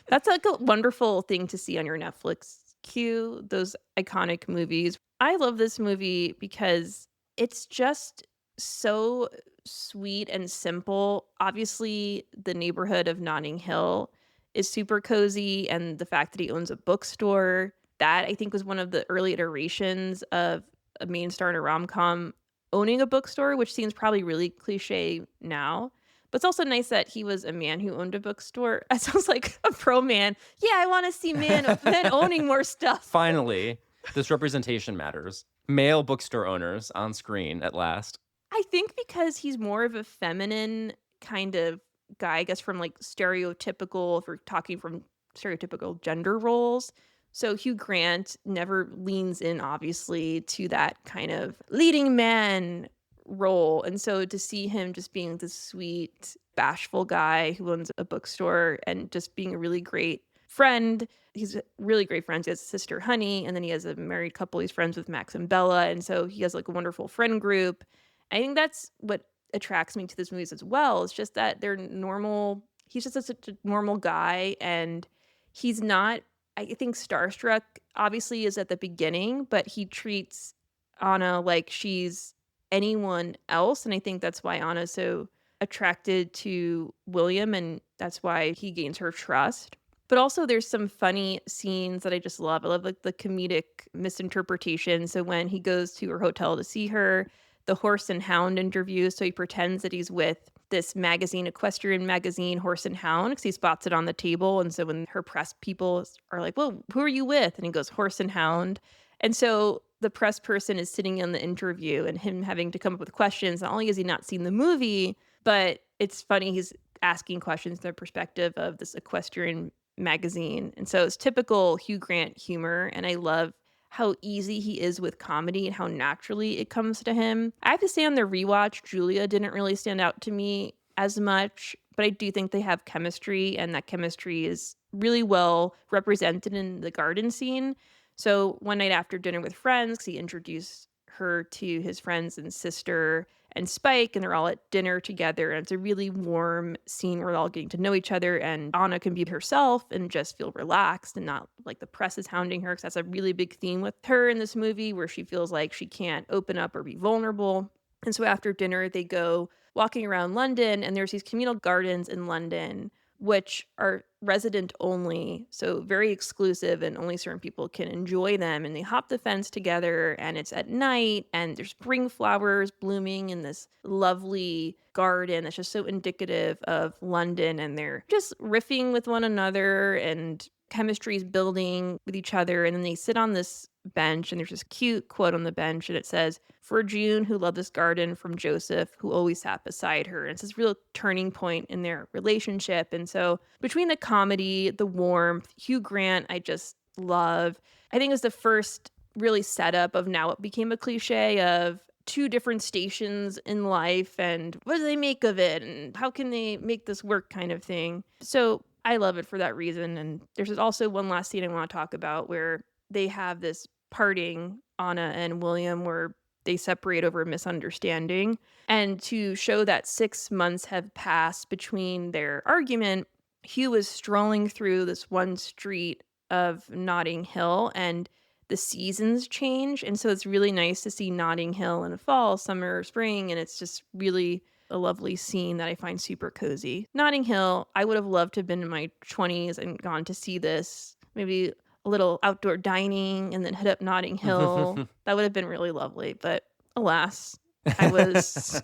That's like a wonderful thing to see on your Netflix queue, those iconic movies. I love this movie because it's just so sweet and simple. Obviously, the neighborhood of Notting Hill is super cozy, and the fact that he owns a bookstore, that I think was one of the early iterations of a main star in a rom-com owning a bookstore, which seems probably really cliche now. But it's also nice that he was a man who owned a bookstore. That sounds like a pro man. Yeah, I want to see men owning more stuff. Finally, this representation matters. Male bookstore owners on screen at last. I think because he's more of a feminine kind of guy, I guess from like stereotypical, if we're talking from stereotypical gender roles. So Hugh Grant never leans in, obviously, to that kind of leading man role. And so to see him just being this sweet, bashful guy who owns a bookstore and just being a really great friend. He's really great friends. He has a sister, Honey, and then he has a married couple. He's friends with Max and Bella. And so he has like a wonderful friend group. I think that's what attracts me to this movies as well. It's just that they're normal. He's just such a normal guy. And he's not, I think starstruck obviously is at the beginning, but he treats Anna like she's anyone else. And I think that's why Anna's so attracted to William, and that's why he gains her trust. But also there's some funny scenes that I just love. I love like the comedic misinterpretation. So when he goes to her hotel to see her, the Horse and Hound interview, so he pretends that he's with this magazine, equestrian magazine, Horse and Hound, because he spots it on the table. And so when her press people are like, well, who are you with? And he goes, Horse and Hound. And so the press person is sitting in the interview and him having to come up with questions. Not only has he not seen the movie, but it's funny, he's asking questions from the perspective of this equestrian magazine. And so it's typical Hugh Grant humor. And I love how easy he is with comedy and how naturally it comes to him. I have to say on the rewatch, Julia didn't really stand out to me as much, but I do think they have chemistry, and that chemistry is really well represented in the garden scene. So one night after dinner with friends, he introduced her to his friends and sister and Spike, and they're all at dinner together. And it's a really warm scene where they're all getting to know each other, and Anna can be herself and just feel relaxed and not like the press is hounding her, because that's a really big theme with her in this movie, where she feels like she can't open up or be vulnerable. And so after dinner, they go walking around London, and there's these communal gardens in London, which are resident only, so very exclusive, and only certain people can enjoy them. And they hop the fence together, and it's at night, and there's spring flowers blooming in this lovely garden that's just so indicative of London. And they're just riffing with one another, and chemistry is building with each other. And then they sit on this bench, and there's this cute quote on the bench, and it says, "For June, who loved this garden, from Joseph, who always sat beside her." And it's this real turning point in their relationship. And so between the comedy, the warmth, Hugh Grant, I just love. I think it was the first really setup of now it became a cliche of two different stations in life, and what do they make of it, and how can they make this work kind of thing. So I love it for that reason. And there's also one last scene I want to talk about where they have this parting, Anna and William, where they separate over a misunderstanding. And to show that 6 months have passed between their argument, Hugh was strolling through this one street of Notting Hill, and the seasons change. And so it's really nice to see Notting Hill in the fall, summer, spring. And it's just really a lovely scene that I find super cozy. Notting Hill, I would have loved to have been in my 20s and gone to see this. Maybe a little outdoor dining and then head up Notting Hill. That would have been really lovely. But alas, I was,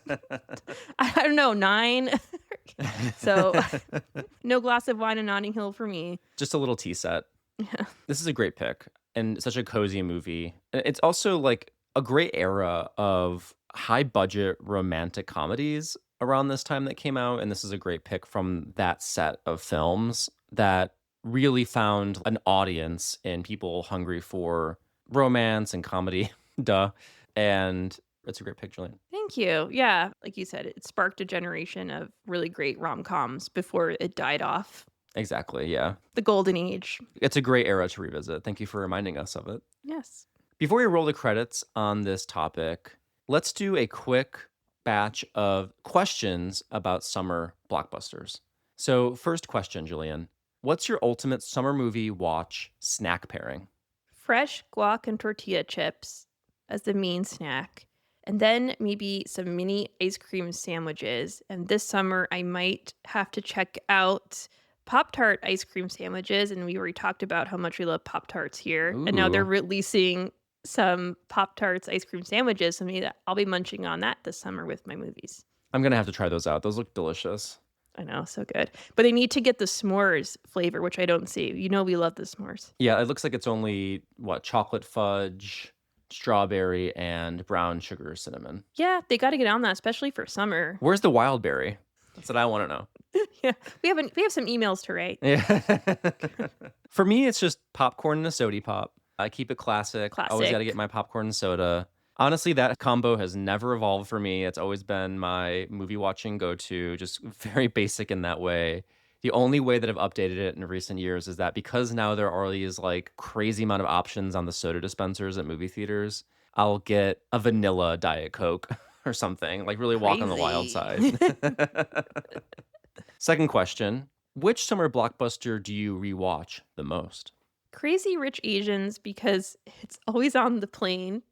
I don't know, 9. So no glass of wine in Notting Hill for me. Just a little tea set. Yeah. This is a great pick and such a cozy movie. And it's also like a great era of high budget romantic comedies around this time that came out. And this is a great pick from that set of films that really found an audience in people hungry for romance and comedy. Duh. And it's a great pick, Julian. Thank you. Yeah, like you said, it sparked a generation of really great rom-coms before it died off. Exactly. Yeah. The golden age. It's a great era to revisit. Thank you for reminding us of it. Yes. Before we roll the credits on this topic, let's do a quick batch of questions about summer blockbusters. So, first question, Julian. What's your ultimate summer movie watch snack pairing? Fresh guac and tortilla chips as the main snack. And then maybe some mini ice cream sandwiches. And this summer, I might have to check out Pop-Tart ice cream sandwiches. And we already talked about how much we love Pop-Tarts here. And now they're Ooh. releasing some Pop-Tarts ice cream sandwiches. So maybe I'll be munching on that this summer with my movies. I'm going to have to try those out. Those look delicious. I know, so good. But they need to get the s'mores flavor, which I don't see. You know we love the s'mores. Yeah, it looks like it's only, chocolate fudge, strawberry, and brown sugar cinnamon. Yeah, they got to get on that, especially for summer. Where's the wild berry? That's what I want to know. Yeah, we have some emails to write. Yeah. For me, it's just popcorn and a soda pop. I keep it classic. Always got to Classic. get my popcorn and soda. Honestly, that combo has never evolved for me. It's always been my movie watching go-to, just very basic in that way. The only way that I've updated it in recent years is that because now there are these like crazy amount of options on the soda dispensers at movie theaters, I'll get a vanilla Diet Coke or something, like really walk on the wild Crazy. side. Second question, which summer blockbuster do you rewatch the most? Crazy Rich Asians because it's always on the plane.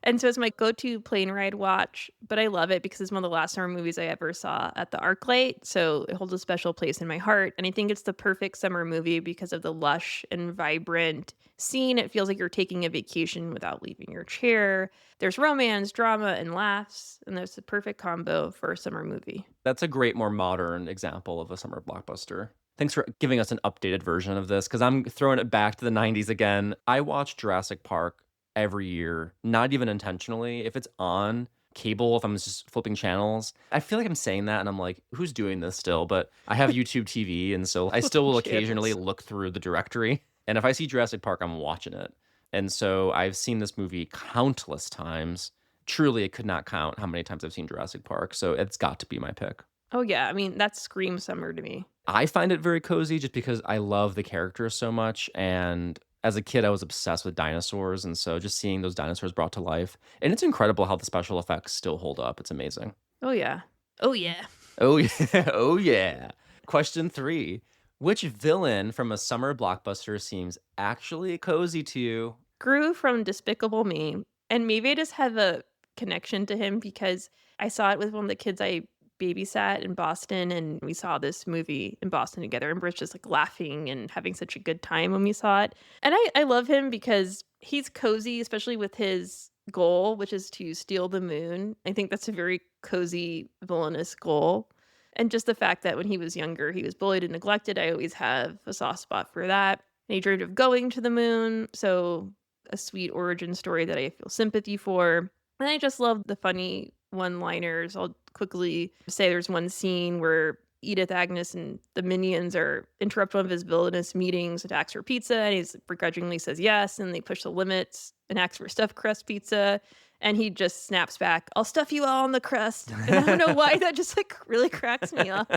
And so it's my go-to plane ride watch, but I love it because it's one of the last summer movies I ever saw at the ArcLight, so it holds a special place in my heart, and I think it's the perfect summer movie because of the lush and vibrant scene. It feels like you're taking a vacation without leaving your chair. There's romance, drama, and laughs, and that's the perfect combo for a summer movie. That's a great, more modern example of a summer blockbuster. Thanks for giving us an updated version of this because I'm throwing it back to the 90s again. I watched Jurassic Park every year, not even intentionally. If it's on cable, if I'm just flipping channels, I feel like I'm saying that and I'm like, who's doing this still? But I have YouTube TV, and so I still will occasionally Channels. look through the directory. And if I see Jurassic Park, I'm watching it. And so I've seen this movie countless times. Truly, I could not count how many times I've seen Jurassic Park. So it's got to be my pick. Oh yeah, I mean, that screams summer to me. I find it very cozy just because I love the characters so much. And as a kid, I was obsessed with dinosaurs. And so just seeing those dinosaurs brought to life. And it's incredible how the special effects still hold up. It's amazing. Oh yeah. Oh yeah. Oh, yeah. Oh, yeah. Question 3. Which villain from a summer blockbuster seems actually cozy to you? Gru from Despicable Me. And maybe I just have a connection to him because I saw it with one of the kids I babysat in Boston, and we saw this movie in Boston together, and we're just like laughing and having such a good time when we saw it. And I love him because he's cozy, especially with his goal, which is to steal the moon. I think that's a very cozy, villainous goal. And just the fact that when he was younger, he was bullied and neglected, I always have a soft spot for that. And he dreamed of going to the moon, so a sweet origin story that I feel sympathy for. And I just love the funny one-liners. I'll quickly say there's one scene where Edith, Agnes, and the minions are interrupt one of his villainous meetings to ask for pizza, and he begrudgingly says yes, and they push the limits and ask for stuffed crust pizza, and he just snaps back, "I'll stuff you all on the crust." And I don't know why that just like really cracks me up.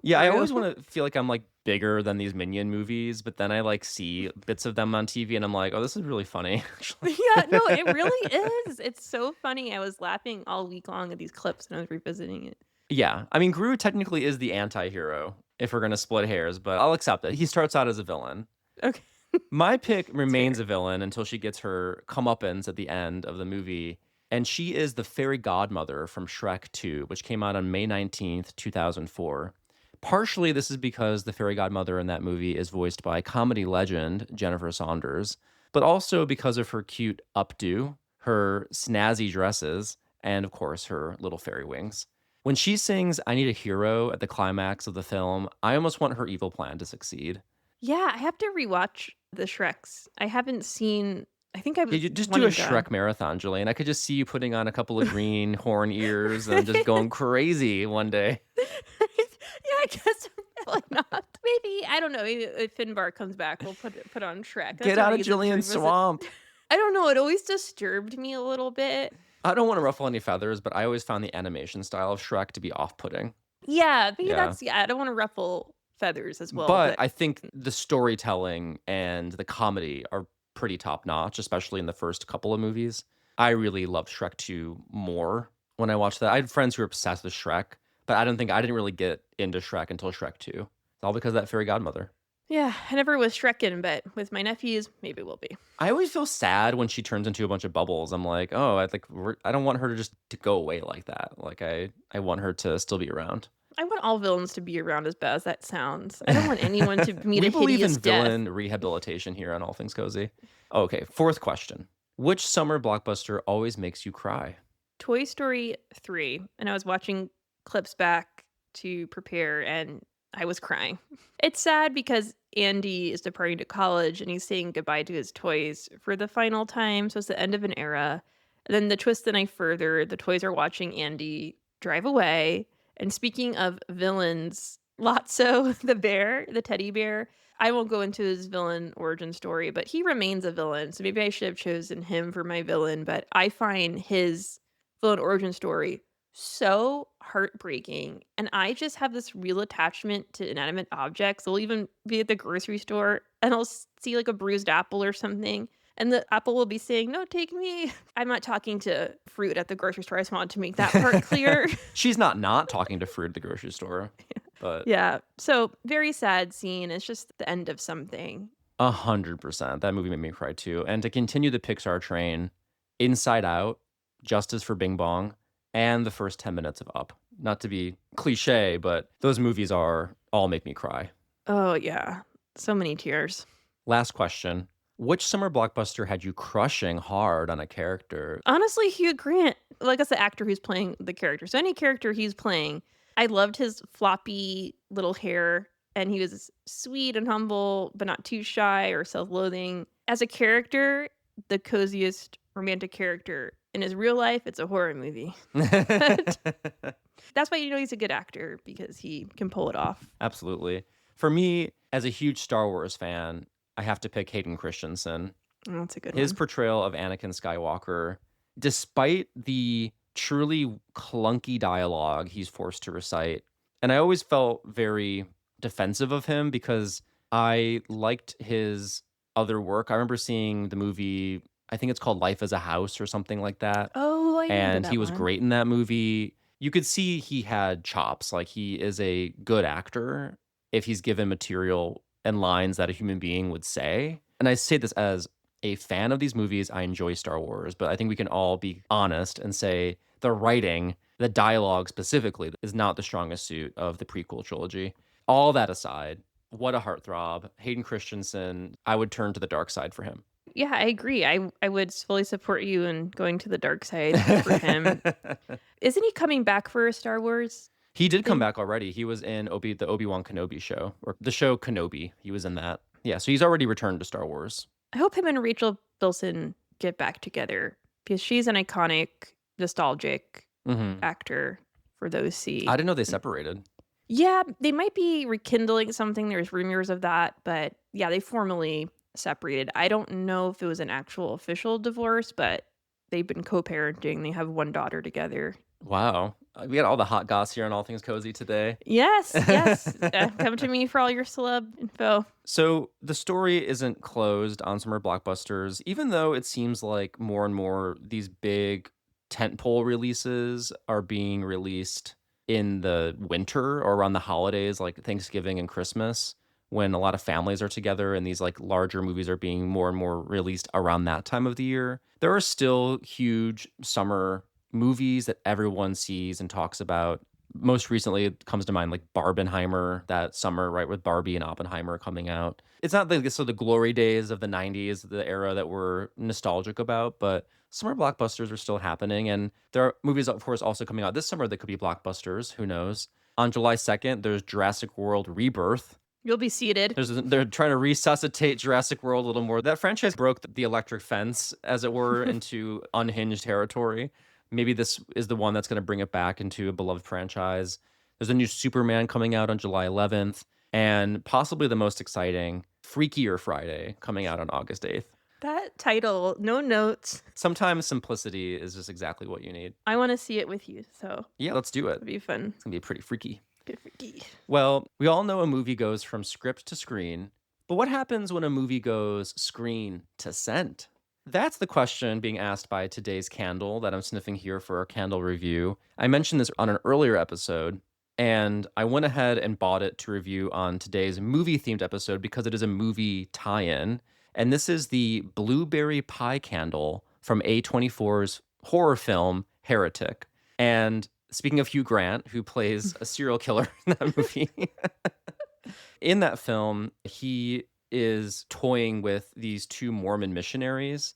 Yeah, I Gru. always want to feel like I'm like bigger than these Minion movies, but then I like see bits of them on TV and I'm like, oh, this is really funny, actually. Yeah, no, it really is. It's so funny. I was laughing all week long at these clips and I was revisiting it. Yeah, I mean, Gru technically is the anti-hero if we're gonna split hairs, but I'll accept it. He starts out as a villain. Okay, My pick it's remains fair. a villain until she gets her comeuppance at the end of the movie, and she is the fairy godmother from Shrek 2, which came out on May 19th, 2004. Partially, this is because the fairy godmother in that movie is voiced by comedy legend Jennifer Saunders, but also because of her cute updo, her snazzy dresses, and of course, her little fairy wings. When she sings I Need a Hero at the climax of the film, I almost want her evil plan to succeed. Yeah, I have to rewatch the Shreks. I haven't seen. I think I Yeah, was you just one do a and done. Shrek marathon, Julian. I could just see you putting on a couple of green horn ears and just going crazy one day. Yeah, I guess probably not. Maybe I don't know. Maybe if Finbar comes back, we'll put on Shrek. That's Get a out of reason to Julian's revisit. swamp. I don't know. It always disturbed me a little bit. I don't want to ruffle any feathers, but I always found the animation style of Shrek to be off-putting. Yeah, maybe Yeah. that's I don't want to ruffle feathers as well, But but I think the storytelling and the comedy are pretty top-notch, especially in the first couple of movies. I really loved Shrek 2 more when I watched that. I had friends who were obsessed with Shrek, but I didn't really get into Shrek until Shrek 2. It's all because of that fairy godmother. yeah, I never was Shrekin, but with my nephews, maybe we'll be. I always feel sad when she turns into a bunch of bubbles. I'm like, "Oh, I don't want her to just to go away like that." Like, I want her to still be around. I want all villains to be around as bad as that sounds. I don't want anyone to meet We a believe in hideous death. villain rehabilitation here on All Things Cozy. Okay, fourth question. Which summer blockbuster always makes you cry? Toy Story 3, and I was watching clips back to prepare, and I was crying. It's sad because Andy is departing to college and he's saying goodbye to his toys for the final time. So it's the end of an era. And then the twist the knife further, the toys are watching Andy drive away. And speaking of villains, Lotso, the bear, the teddy bear, I won't go into his villain origin story, but he remains a villain. So maybe I should have chosen him for my villain, but I find his villain origin story so heartbreaking. And I just have this real attachment to inanimate objects. I'll even be at the grocery store and I'll see like a bruised apple or something. And the apple will be saying, "No, take me." I'm not talking to fruit at the grocery store. I just wanted to make that part clear. She's not talking to fruit at the grocery store, but Yeah. So very sad scene. It's just the end of something. 100%. That movie made me cry too. And to continue the Pixar train, Inside Out, Justice for Bing Bong, and the first 10 minutes of Up. Not to be cliche, but those movies are all make me cry. Oh yeah. So many tears. Last question. Which summer blockbuster had you crushing hard on a character? Honestly, Hugh Grant, like as the actor who's playing the character. So any character he's playing, I loved his floppy little hair and he was sweet and humble, but not too shy or self-loathing. As a character, the coziest romantic character. In his real life, it's a horror movie. That's why you know he's a good actor because he can pull it off. Absolutely. For me, as a huge Star Wars fan, I have to pick Hayden Christensen. Oh, that's a good His one. portrayal of Anakin Skywalker, despite the truly clunky dialogue he's forced to recite, and I always felt very defensive of him because I liked his other work. I remember seeing the movie, I think it's called Life as a House or something like that, Oh, I remember and he that was one. great in that movie. You could see he had chops, like he is a good actor if he's given material and lines that a human being would say. And I say this as a fan of these movies. I enjoy Star Wars, but I think we can all be honest and say the writing, the dialogue specifically, is not the strongest suit of the prequel trilogy. All that aside, what a heartthrob. Hayden Christensen, I would turn to the dark side for him. Yeah, I agree. I would fully support you in going to the dark side for him. Isn't he coming back for a Star Wars He did come thing? back already. He was in the Obi-Wan Kenobi show, or the show Kenobi. He was in that. Yeah, so he's already returned to Star Wars. I hope him and Rachel Bilson get back together because she's an iconic, nostalgic Hmm. actor for those I see. didn't know they separated. Yeah, they might be rekindling something. There's rumors of that, but yeah, they formally separated. I don't know if it was an actual official divorce, but they've been co-parenting. They have one daughter together. Wow. We got all the hot goss here on All Things Cozy today. Yes, yes. Come to me for all your celeb info. So the story isn't closed on Summer Blockbusters, even though it seems like more and more these big tentpole releases are being released in the winter or around the holidays, like Thanksgiving and Christmas, when a lot of families are together and these like larger movies are being more and more released around that time of the year. There are still huge summer movies that everyone sees and talks about. Most recently, it comes to mind like Barbenheimer that summer, right, with Barbie and Oppenheimer coming out. It's not like so the glory days of the 90s, the era that we're nostalgic about, but summer blockbusters are still happening. And there are movies, of course, also coming out this summer that could be blockbusters. Who knows? On July 2nd, there's Jurassic World Rebirth. You'll be seated. They're trying to resuscitate Jurassic World a little more. That franchise broke the electric fence, as it were, into unhinged territory. Maybe this is the one that's going to bring it back into a beloved franchise. There's a new Superman coming out on July 11th, and possibly the most exciting, Freakier Friday, coming out on August 8th. That title, no notes. Sometimes simplicity is just exactly what you need. I want to see it with you, so Yeah, let's do it. it'll be fun. It's going to be pretty freaky. Good freaky. Well, we all know a movie goes from script to screen, but what happens when a movie goes screen to scent? That's the question being asked by today's candle that I'm sniffing here for our candle review. I mentioned this on an earlier episode, and I went ahead and bought it to review on today's movie-themed episode because it is a movie tie-in. And this is the Blueberry Pie Candle from A24's horror film, Heretic. And speaking of Hugh Grant, who plays a serial killer in that movie, in that film, he is toying with these two Mormon missionaries.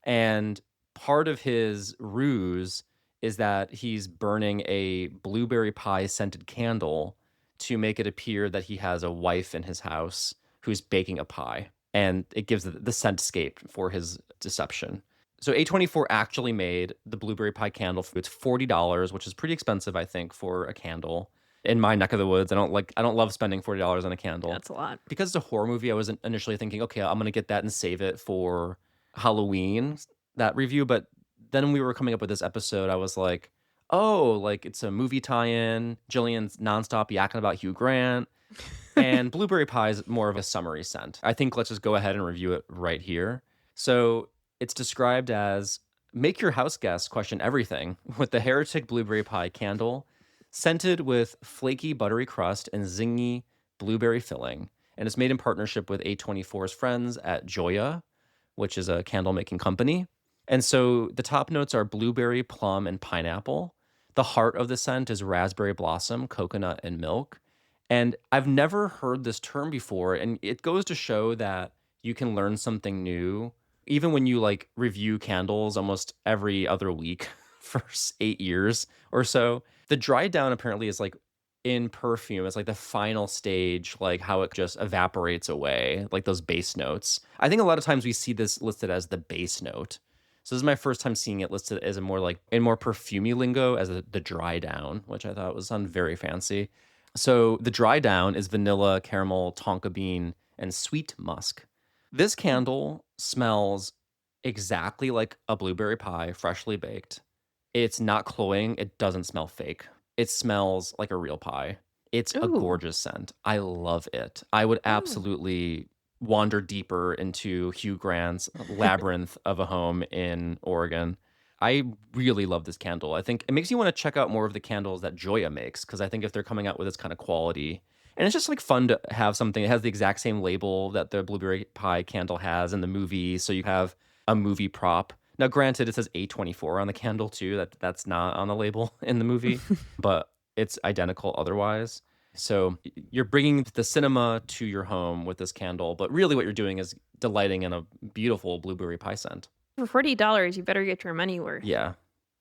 And part of his ruse is that he's burning a blueberry pie scented candle to make it appear that he has a wife in his house who's baking a pie. And it gives the scentscape for his deception. So A24 actually made the blueberry pie candle. It's $40, which is pretty expensive, I think, for a candle. In my neck of the woods, I don't love spending $40 on a candle. That's a lot. Because it's a horror movie, I was initially thinking, okay, I'm gonna get that and save it for Halloween, that review. But then when we were coming up with this episode, I was like, oh, like it's a movie tie-in. Gillian's nonstop yakking about Hugh Grant. And blueberry pie is more of a summery scent. I think let's just go ahead and review it right here. So it's described as make your house guests question everything with the Heretic Blueberry Pie Candle, scented with flaky buttery crust and zingy blueberry filling. And it's made in partnership with A24's friends at Joya, which is a candle making company. And so the top notes are blueberry, plum, and pineapple. The heart of the scent is raspberry blossom, coconut, and milk. And I've never heard this term before, and it goes to show that you can learn something new even when you like review candles almost every other week for 8 years or so. The dry down apparently is like in perfume. It's like the final stage, like how it just evaporates away, like those base notes. I think a lot of times we see this listed as the base note. So this is my first time seeing it listed as a more like in more perfumey lingo as the dry down, which I thought was sound very fancy. So the dry down is vanilla, caramel, tonka bean, and sweet musk. This candle smells exactly like a blueberry pie, freshly baked. It's not cloying. It doesn't smell fake. It smells like a real pie. It's a Ooh. gorgeous scent. I love it. I would Ooh. absolutely wander deeper into Hugh Grant's labyrinth of a home in Oregon. I really love this candle. I think it makes you want to check out more of the candles that Joya makes, because I think if they're coming out with this kind of quality, and it's just like fun to have something that has the exact same label that the blueberry pie candle has in the movie, so you have a movie prop. Now, granted, it says A24 on the candle too. That's not on the label in the movie, but it's identical otherwise. So you're bringing the cinema to your home with this candle, but really what you're doing is delighting in a beautiful blueberry pie scent. For $40, you better get your money worth. Yeah.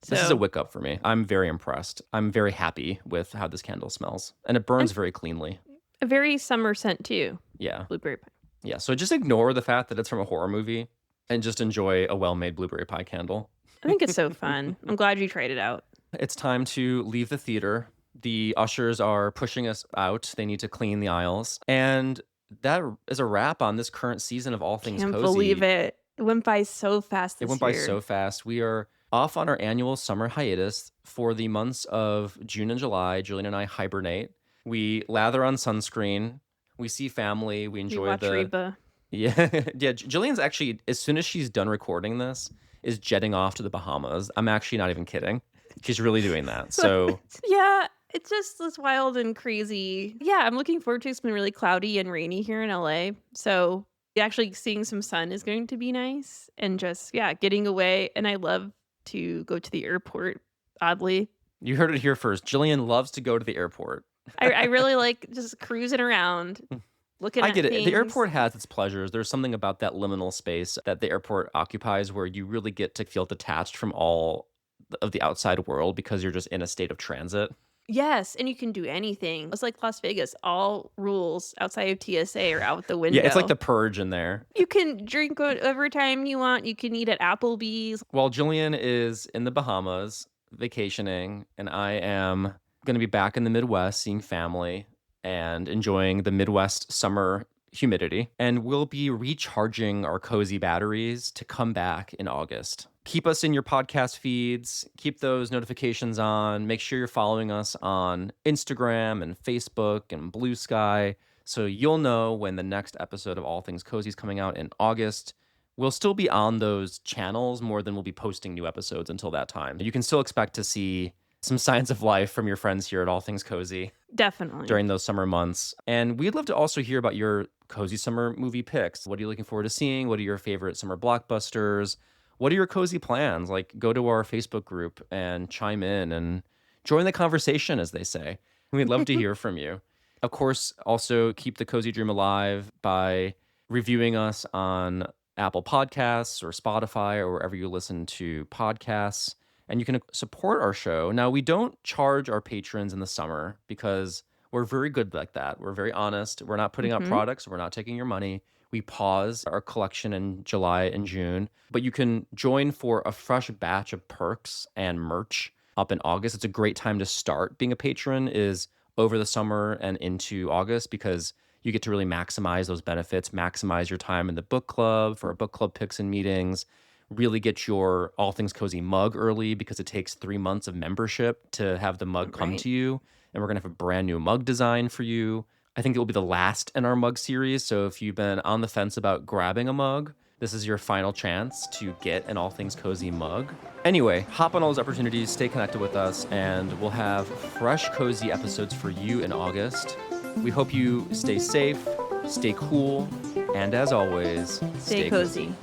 This is a wick up for me. I'm very impressed. I'm very happy with how this candle smells. And it burns very cleanly. A very summer scent too. Yeah. Blueberry pie. Yeah. So just ignore the fact that it's from a horror movie and just enjoy a well-made blueberry pie candle. I think it's so fun. I'm glad you tried it out. It's time to leave the theater. The ushers are pushing us out. They need to clean the aisles. And that is a wrap on this current season of All Things Can't Cozy. believe it. It went by so fast this It went year. by so fast. We are Off on our annual summer hiatus for the months of June and July, Julian and I hibernate. We lather on sunscreen. We see family. We We enjoy watch the Reba. yeah, yeah. Jillian's actually, as soon as she's done recording this, is jetting off to the Bahamas. I'm actually not even kidding. She's really doing that. So Yeah, it's just this wild and crazy. Yeah, I'm looking forward to it. It's been really cloudy and rainy here in LA. So actually seeing some sun is going to be nice. And just, yeah, getting away. And I love to go to the airport, oddly. you heard it here first. Jillian loves to go to the airport. I really like just cruising around, looking I at get it. The things. airport has its pleasures. There's something about that liminal space that the airport occupies where you really get to feel detached from all of the outside world because you're just in a state of transit. Yes, and you can do anything. It's like Las Vegas. All rules outside of TSA are out the Yeah, it's like window. the purge in there. You can drink whatever time you want. You can eat at Applebee's. While Jillian is in the Bahamas vacationing, and I am going to be back in the Midwest seeing family and enjoying the Midwest summer humidity. And we'll be recharging our cozy batteries to come back in August. Keep us in your podcast feeds, keep those notifications on. Make sure you're following us on Instagram and Facebook and Blue Sky so you'll know when the next episode of All Things Cozy is coming out in August. We'll still be on those channels more than we'll be posting new episodes until that time. You can still expect to see some signs of life from your friends here at All Things Cozy Definitely. during those summer months. And we'd love to also hear about your cozy summer movie picks. What are you looking forward to seeing? What are your favorite summer blockbusters? What are your cozy plans? Like, go to our Facebook group and chime in and join the conversation, as they say. We'd love to hear from you. Of course, also keep the cozy dream alive by reviewing us on Apple Podcasts or Spotify or wherever you listen to podcasts. And you can support our show. Now, we don't charge our patrons in the summer because we're very good like that. We're very honest. We're not putting out Mhm. products. We're not taking your money. We pause our collection in July and June, but you can join for a fresh batch of perks and merch up in August. It's a great time to start being a patron is over the summer and into August because you get to really maximize those benefits, maximize your time in the book club for our book club picks and meetings, really get your All Things Cozy mug early because it takes 3 months of membership to have the mug come Right. to you. And we're going to have a brand new mug design for you. I think it will be the last in our mug series. So if you've been on the fence about grabbing a mug, this is your final chance to get an All Things Cozy mug. Anyway, hop on all those opportunities, stay connected with us, and we'll have fresh, cozy episodes for you in August. We hope you stay safe, stay cool, and as always, Stay cozy.